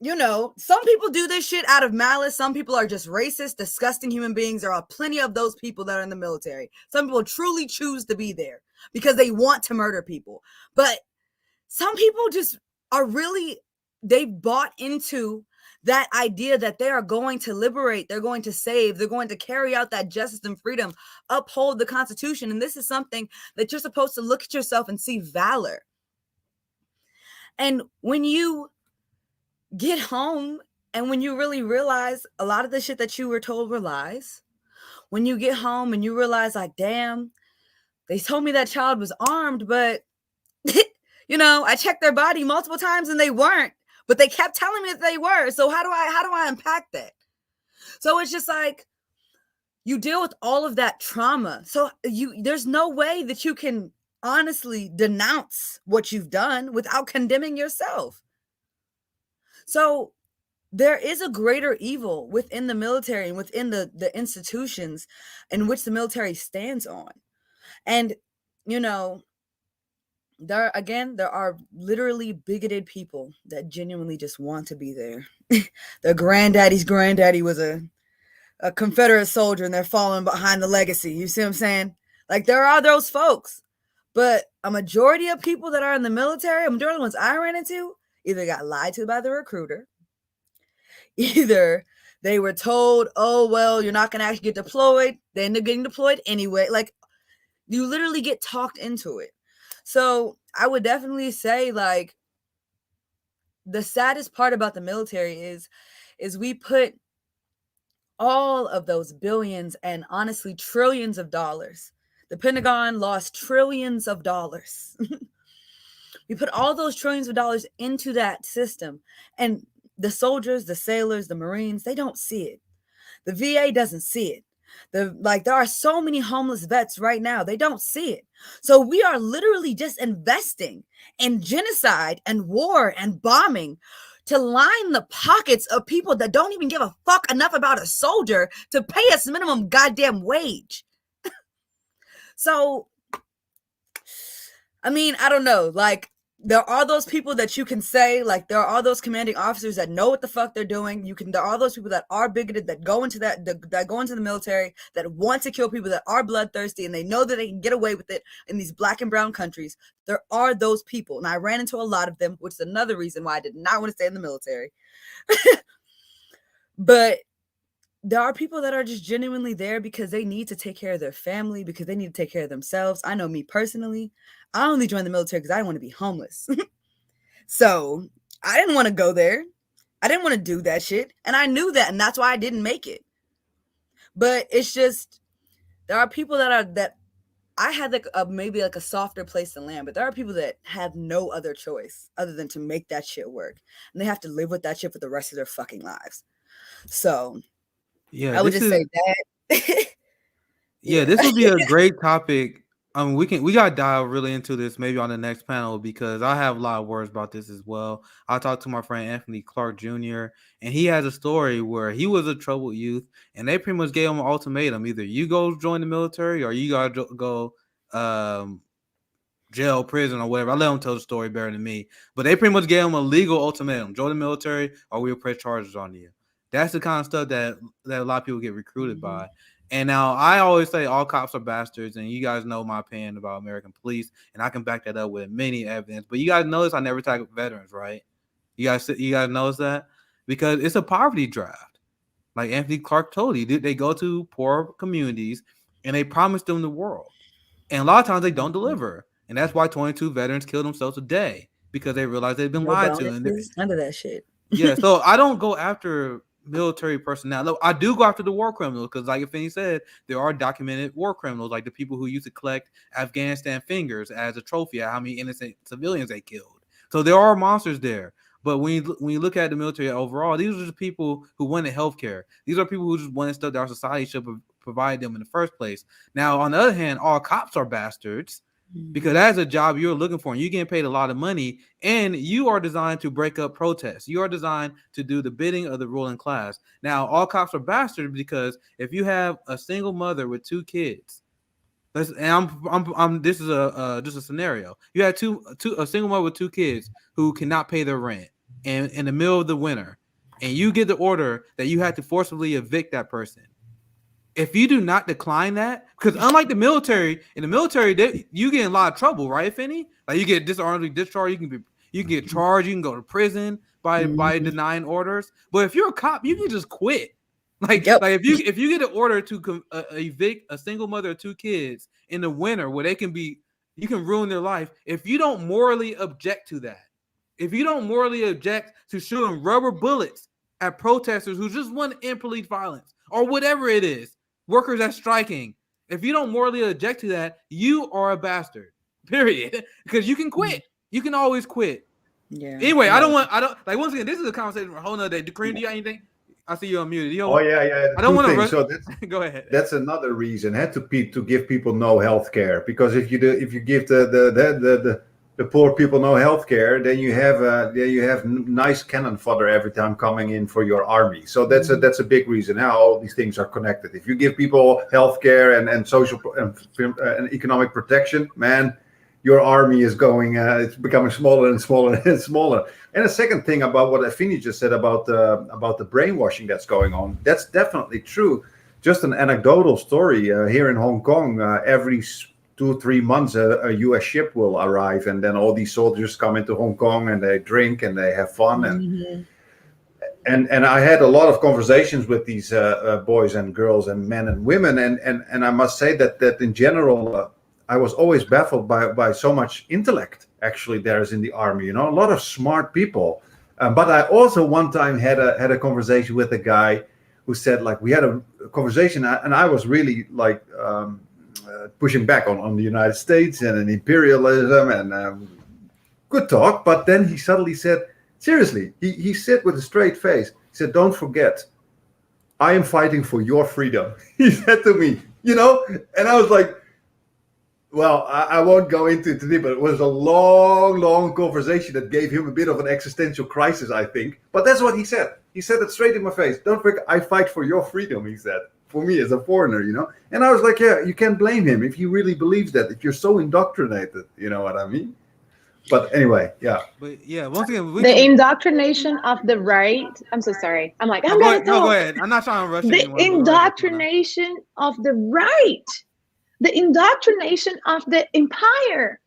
some people do this shit out of malice. Some people are just racist, disgusting human beings. There are plenty of those people that are in the military. Some people truly choose to be there because they want to murder people. But some people just are really, they've bought into that idea that they are going to liberate, they're going to save, they're going to carry out that justice and freedom, uphold the Constitution. And this is something that you're supposed to look at yourself and see valor. And when you get home and when you really realize a lot of the shit that you were told were lies, when you get home and you realize, like, damn, they told me that child was armed, but, I checked their body multiple times and they weren't. But they kept telling me that they were. So how do I unpack that? So it's just like you deal with all of that trauma. So there's no way that you can honestly denounce what you've done without condemning yourself. So there is a greater evil within the military and within the institutions in which the military stands on. And, there are literally bigoted people that genuinely just want to be there. Their granddaddy's granddaddy was a Confederate soldier and they're following behind the legacy. You see what I'm saying? Like, there are those folks, but a majority of people that are in the military, a majority of the ones I ran into, either got lied to by the recruiter, either they were told, oh, well, you're not going to actually get deployed. They end up getting deployed anyway. Like, you literally get talked into it. So I would definitely say, like, the saddest part about the military is we put all of those billions and honestly trillions of dollars. The Pentagon lost trillions of dollars. We put all those trillions of dollars into that system, and the soldiers, the sailors, the Marines, they don't see it. The VA doesn't see it. There are so many homeless vets right now. They don't see it. So we are literally just investing in genocide and war and bombing to line the pockets of people that don't even give a fuck enough about a soldier to pay us minimum goddamn wage. So, I mean, I don't know. Like, there are those people that you can say, like, there are those commanding officers that know what the fuck they're doing. There are those people that are bigoted, that go into that go into the military, that want to kill people, that are bloodthirsty, and they know that they can get away with it in these black and brown countries. There are those people, and I ran into a lot of them, which is another reason why I did not want to stay in the military. But there are people that are just genuinely there because they need to take care of their family, because they need to take care of themselves. I know me personally, I only joined the military because I didn't want to be homeless. So I didn't want to go there. I didn't want to do that shit. And I knew that, and that's why I didn't make it. But it's just, there are people that I had maybe a softer place to land, but there are people that have no other choice other than to make that shit work. And they have to live with that shit for the rest of their fucking lives. So yeah, I would just say that. Yeah, this would be a great topic. We gotta dive really into this maybe on the next panel, because I have a lot of words about this as well. I talked to my friend Anthony Clark Jr., and he has a story where he was a troubled youth, and they pretty much gave him an ultimatum: either you go join the military or you gotta go jail, prison, or whatever. I let him tell the story better than me, but they pretty much gave him a legal ultimatum: join the military or we'll press charges on you. That's the kind of stuff that a lot of people get recruited by. And now I always say all cops are bastards, and you guys know my opinion about American police, and I can back that up with many evidence. But you guys notice I never target veterans, right? You guys notice that? Because it's a poverty draft. Like Anthony Clark told you, they go to poor communities and they promise them the world. And a lot of times they don't deliver. And that's why 22 veterans kill themselves a day, because they realize they've been lied to. And none of that shit. Yeah, so I don't go after military personnel. Look, I do go after the war criminals, because like Finney said, there are documented war criminals, like the people who used to collect Afghanistan fingers as a trophy at how many innocent civilians they killed. So there are monsters there. But when you look at the military overall, these are just people who wanted healthcare. These are people who just wanted stuff that our society should provide them in the first place. Now, on the other hand, all cops are bastards, because that's a job you're looking for, and you're getting paid a lot of money, and you are designed to break up protests. You are designed to do the bidding of the ruling class. Now, all cops are bastards because if you have a single mother with 2 kids, this is just a scenario. You had a single mother with 2 kids who cannot pay their rent, and in the middle of the winter, and you get the order that you have to forcibly evict that person. If you do not decline that, because unlike the military, in the military, you get in a lot of trouble, right, Finney? Like you get dishonorably discharged, you can get charged, you can go to prison by denying orders. But if you're a cop, you can just quit. Like if you get an order to evict a single mother of 2 kids in the winter where you can ruin their life. If you don't morally object to that, if you don't morally object to shooting rubber bullets at protesters who just want to end police violence or whatever it is, workers that's striking, if you don't morally object to that, you are a bastard. Period. Because you can quit. You can always quit. Yeah. Anyway, I don't once again, this is a conversation for a whole nother day. Kareem, do you got anything? I see you unmuted. Yeah. I don't want to rush. So go ahead. That's another reason to give people no health care, because if you give the poor people no health care, then you have nice cannon fodder every time coming in for your army. So that's a big reason how all these things are connected. If you give people health care and social and economic protection, man, your army is going. It's becoming smaller and smaller and smaller. And the second thing about what Afeni just said about the brainwashing that's going on, that's definitely true. Just an anecdotal story here in Hong Kong. Every 2-3 months, a U.S. ship will arrive, and then all these soldiers come into Hong Kong and they drink and they have fun. And I had a lot of conversations with these boys and girls and men and women, and I must say that in general. I was always baffled by so much intellect actually there is in the army, a lot of smart people. But I also one time had a conversation with a guy who said, like, we had a conversation and I was really like pushing back on the United States and imperialism and good talk. But then he suddenly said, seriously, he said with a straight face, he said, don't forget, I am fighting for your freedom. He said to me, and I was like, well, I won't go into it today, but it was a long conversation that gave him a bit of an existential crisis, I think. But that's what he said. He said it straight in my face. Don't forget, I fight for your freedom, he said, for me as a foreigner, And I was like, yeah, you can't blame him if he really believes that, if you're so indoctrinated, you know what I mean? But anyway, yeah. But yeah, once again, the indoctrination of the right. I'm so sorry. I'm like, go ahead. I'm not trying to rush the indoctrination of the right. The indoctrination of the empire.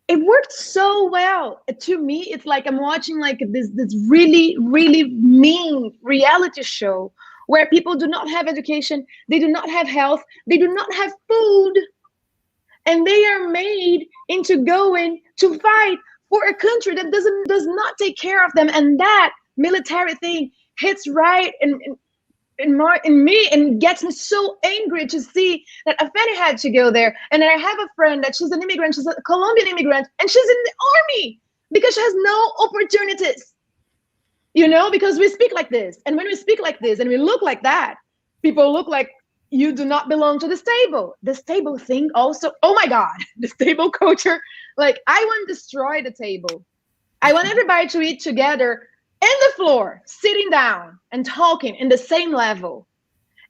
It worked so well. To me, it's like I'm watching like this really, really mean reality show where people do not have education, they do not have health, they do not have food, and they are made into going to fight for a country that does not take care of them. And that military thing hits right in me and gets me so angry to see that Afeni had to go there. And I have a friend that she's an immigrant, she's a Colombian immigrant, and she's in the army because she has no opportunities, because we speak like this. And when we speak like this and we look like that, people look like you do not belong to the stable. The stable thing also, oh my God, the stable culture. Like, I want to destroy the table. I want everybody to eat together in the floor, sitting down and talking in the same level.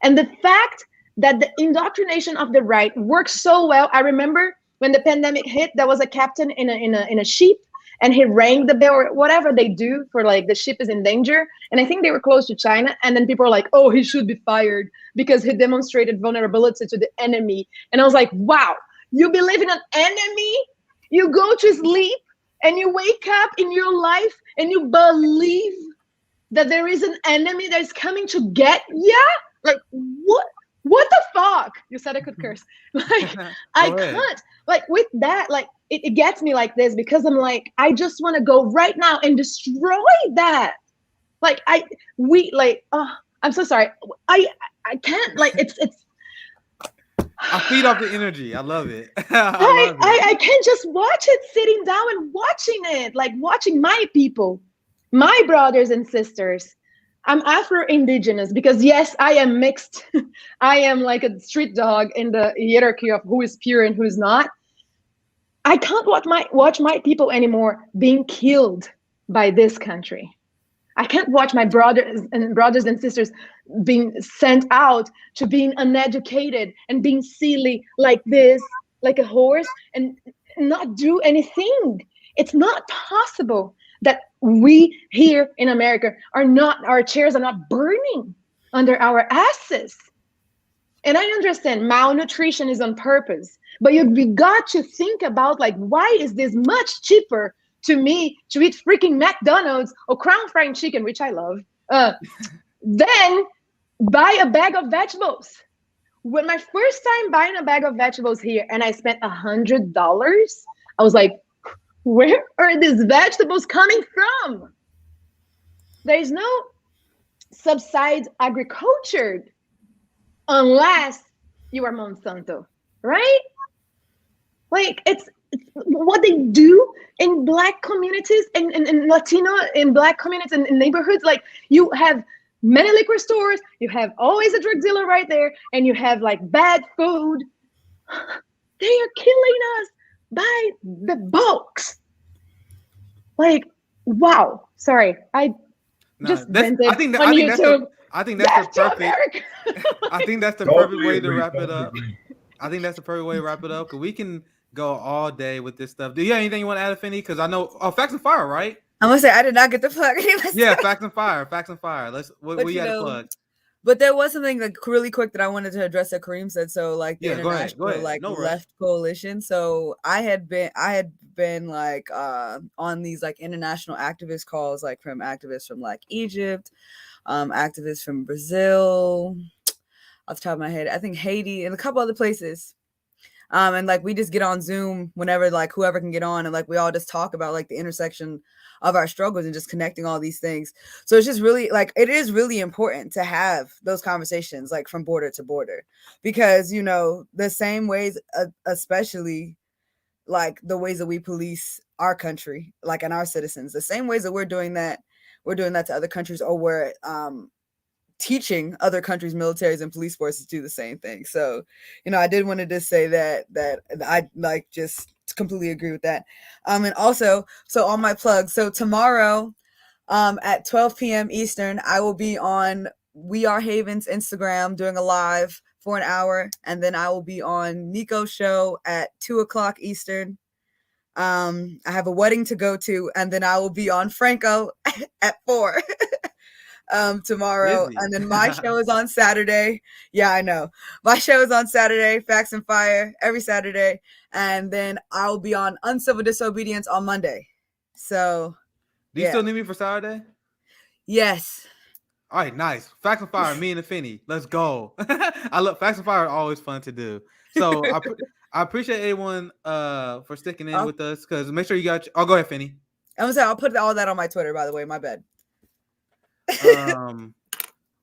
And the fact that the indoctrination of the right works so well. I remember when the pandemic hit, there was a captain in a ship, and he rang the bell or whatever they do for like the ship is in danger. And I think they were close to China. And then people are like, oh, he should be fired because he demonstrated vulnerability to the enemy. And I was like, wow, you believe in an enemy? You go to sleep and you wake up in your life and you believe that there is an enemy that is coming to get ya? Like, what the fuck? You said I could curse. Like, I can't. Like, with that, like, it gets me like this because I'm like, I just want to go right now and destroy that. Like, I'm so sorry. I can't. Like, it's. I feed off the energy. I love it. I can't just watch it, sitting down and watching it, like watching my people, my brothers and sisters. I'm Afro-Indigenous because yes, I am mixed. I am like a street dog in the hierarchy of who is pure and who is not. I can't watch my people anymore being killed by this country. I can't watch my brothers and sisters being sent out to being uneducated and being silly like this, like a horse, and not do anything. It's not possible that we here in America our chairs are not burning under our asses. And I understand malnutrition is on purpose, but we got to think about, like, why is this much cheaper to me to eat freaking McDonald's or Crown Fried Chicken, which I love, then buy a bag of vegetables. When my first time buying a bag of vegetables here and I spent $100, I was like, where are these vegetables coming from? There's no subsidized agriculture unless you are Monsanto, right? Like, it's what they do in Black communities and Latino in Black communities and in neighborhoods. Like, you have many liquor stores, you have always a drug dealer right there, and you have like bad food. They are killing us by the bulks. Like, wow. Sorry, I just vented on YouTube. I think that's the perfect. I think that's the perfect way to wrap it up. I think that's the perfect way to wrap it up because we can go all day with this stuff. Do you have anything you want to add, Finney? Because I know Facts and Fire, right? I'm gonna say I did not get the plug. Yeah, Facts and Fire. What you got to plug? But there was something like really quick that I wanted to address that Karim said. So like the international like left coalition. So I had been like on these like international activist calls, like from activists from like Egypt, activists from Brazil, off the top of my head, I think Haiti and a couple other places. And like we just get on Zoom whenever like whoever can get on, and like we all just talk about like the intersection of our struggles and just connecting all these things. So it's just really like it is really important to have those conversations like from border to border, because you know the same ways, especially like the ways that we police our country, like and our citizens, the same ways that we're doing that to other countries, or we're teaching other countries' militaries and police forces to do the same thing. So, you know, I did want to just say that I like just completely agree with that. And also, so on my plug, so tomorrow at 12 p.m. Eastern, I will be on We Are Haven's Instagram doing a live for an hour, and then I will be on Nico's show at 2:00 Eastern. I have a wedding to go to, and then I will be on Franco at 4. Tomorrow. And then my show is on Saturday. Yeah, I know. My show is on Saturday, Facts and Fire, every Saturday. And then I'll be on Uncivil Disobedience on Monday. So do you still need me for Saturday? Yes. All right, nice. Facts and Fire, me and Finney. Let's go. I love Facts and Fire are always fun to do. So I appreciate everyone for sticking in with us, because make sure you got go ahead, Finney. I'm gonna say I'll put all that on my Twitter, by the way. My bad.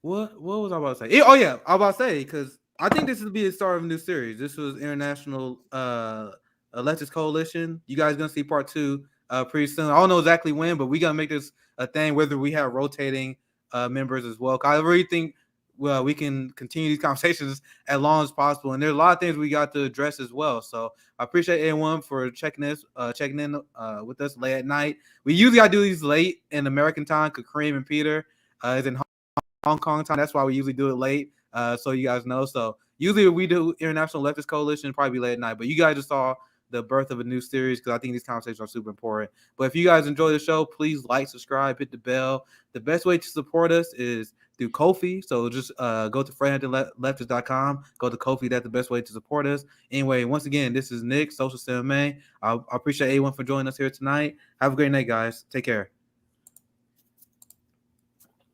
What was I about to say? Oh yeah, I was about to say, because I think this will be the start of a new series. This was International Leftist Coalition. You guys gonna see part 2 pretty soon. I don't know exactly when, but we gonna make this a thing, whether we have rotating members as well. I really think we can continue these conversations as long as possible, and there's a lot of things we got to address as well. So I appreciate everyone for checking in with us late at night. We usually do these late in American time because Karim and Peter is in Hong Kong time. That's why we usually do it late, so you guys know. So usually we do International Leftist Coalition, probably late at night. But you guys just saw the birth of a new series because I think these conversations are super important. But if you guys enjoy the show, please like, subscribe, hit the bell. The best way to support us is through Ko-fi. So just go to FredHamptonLeftist.com. Go to Ko-fi. That's the best way to support us. Anyway, once again, this is Nick, Socialist MMA. I appreciate everyone for joining us here tonight. Have a great night, guys. Take care.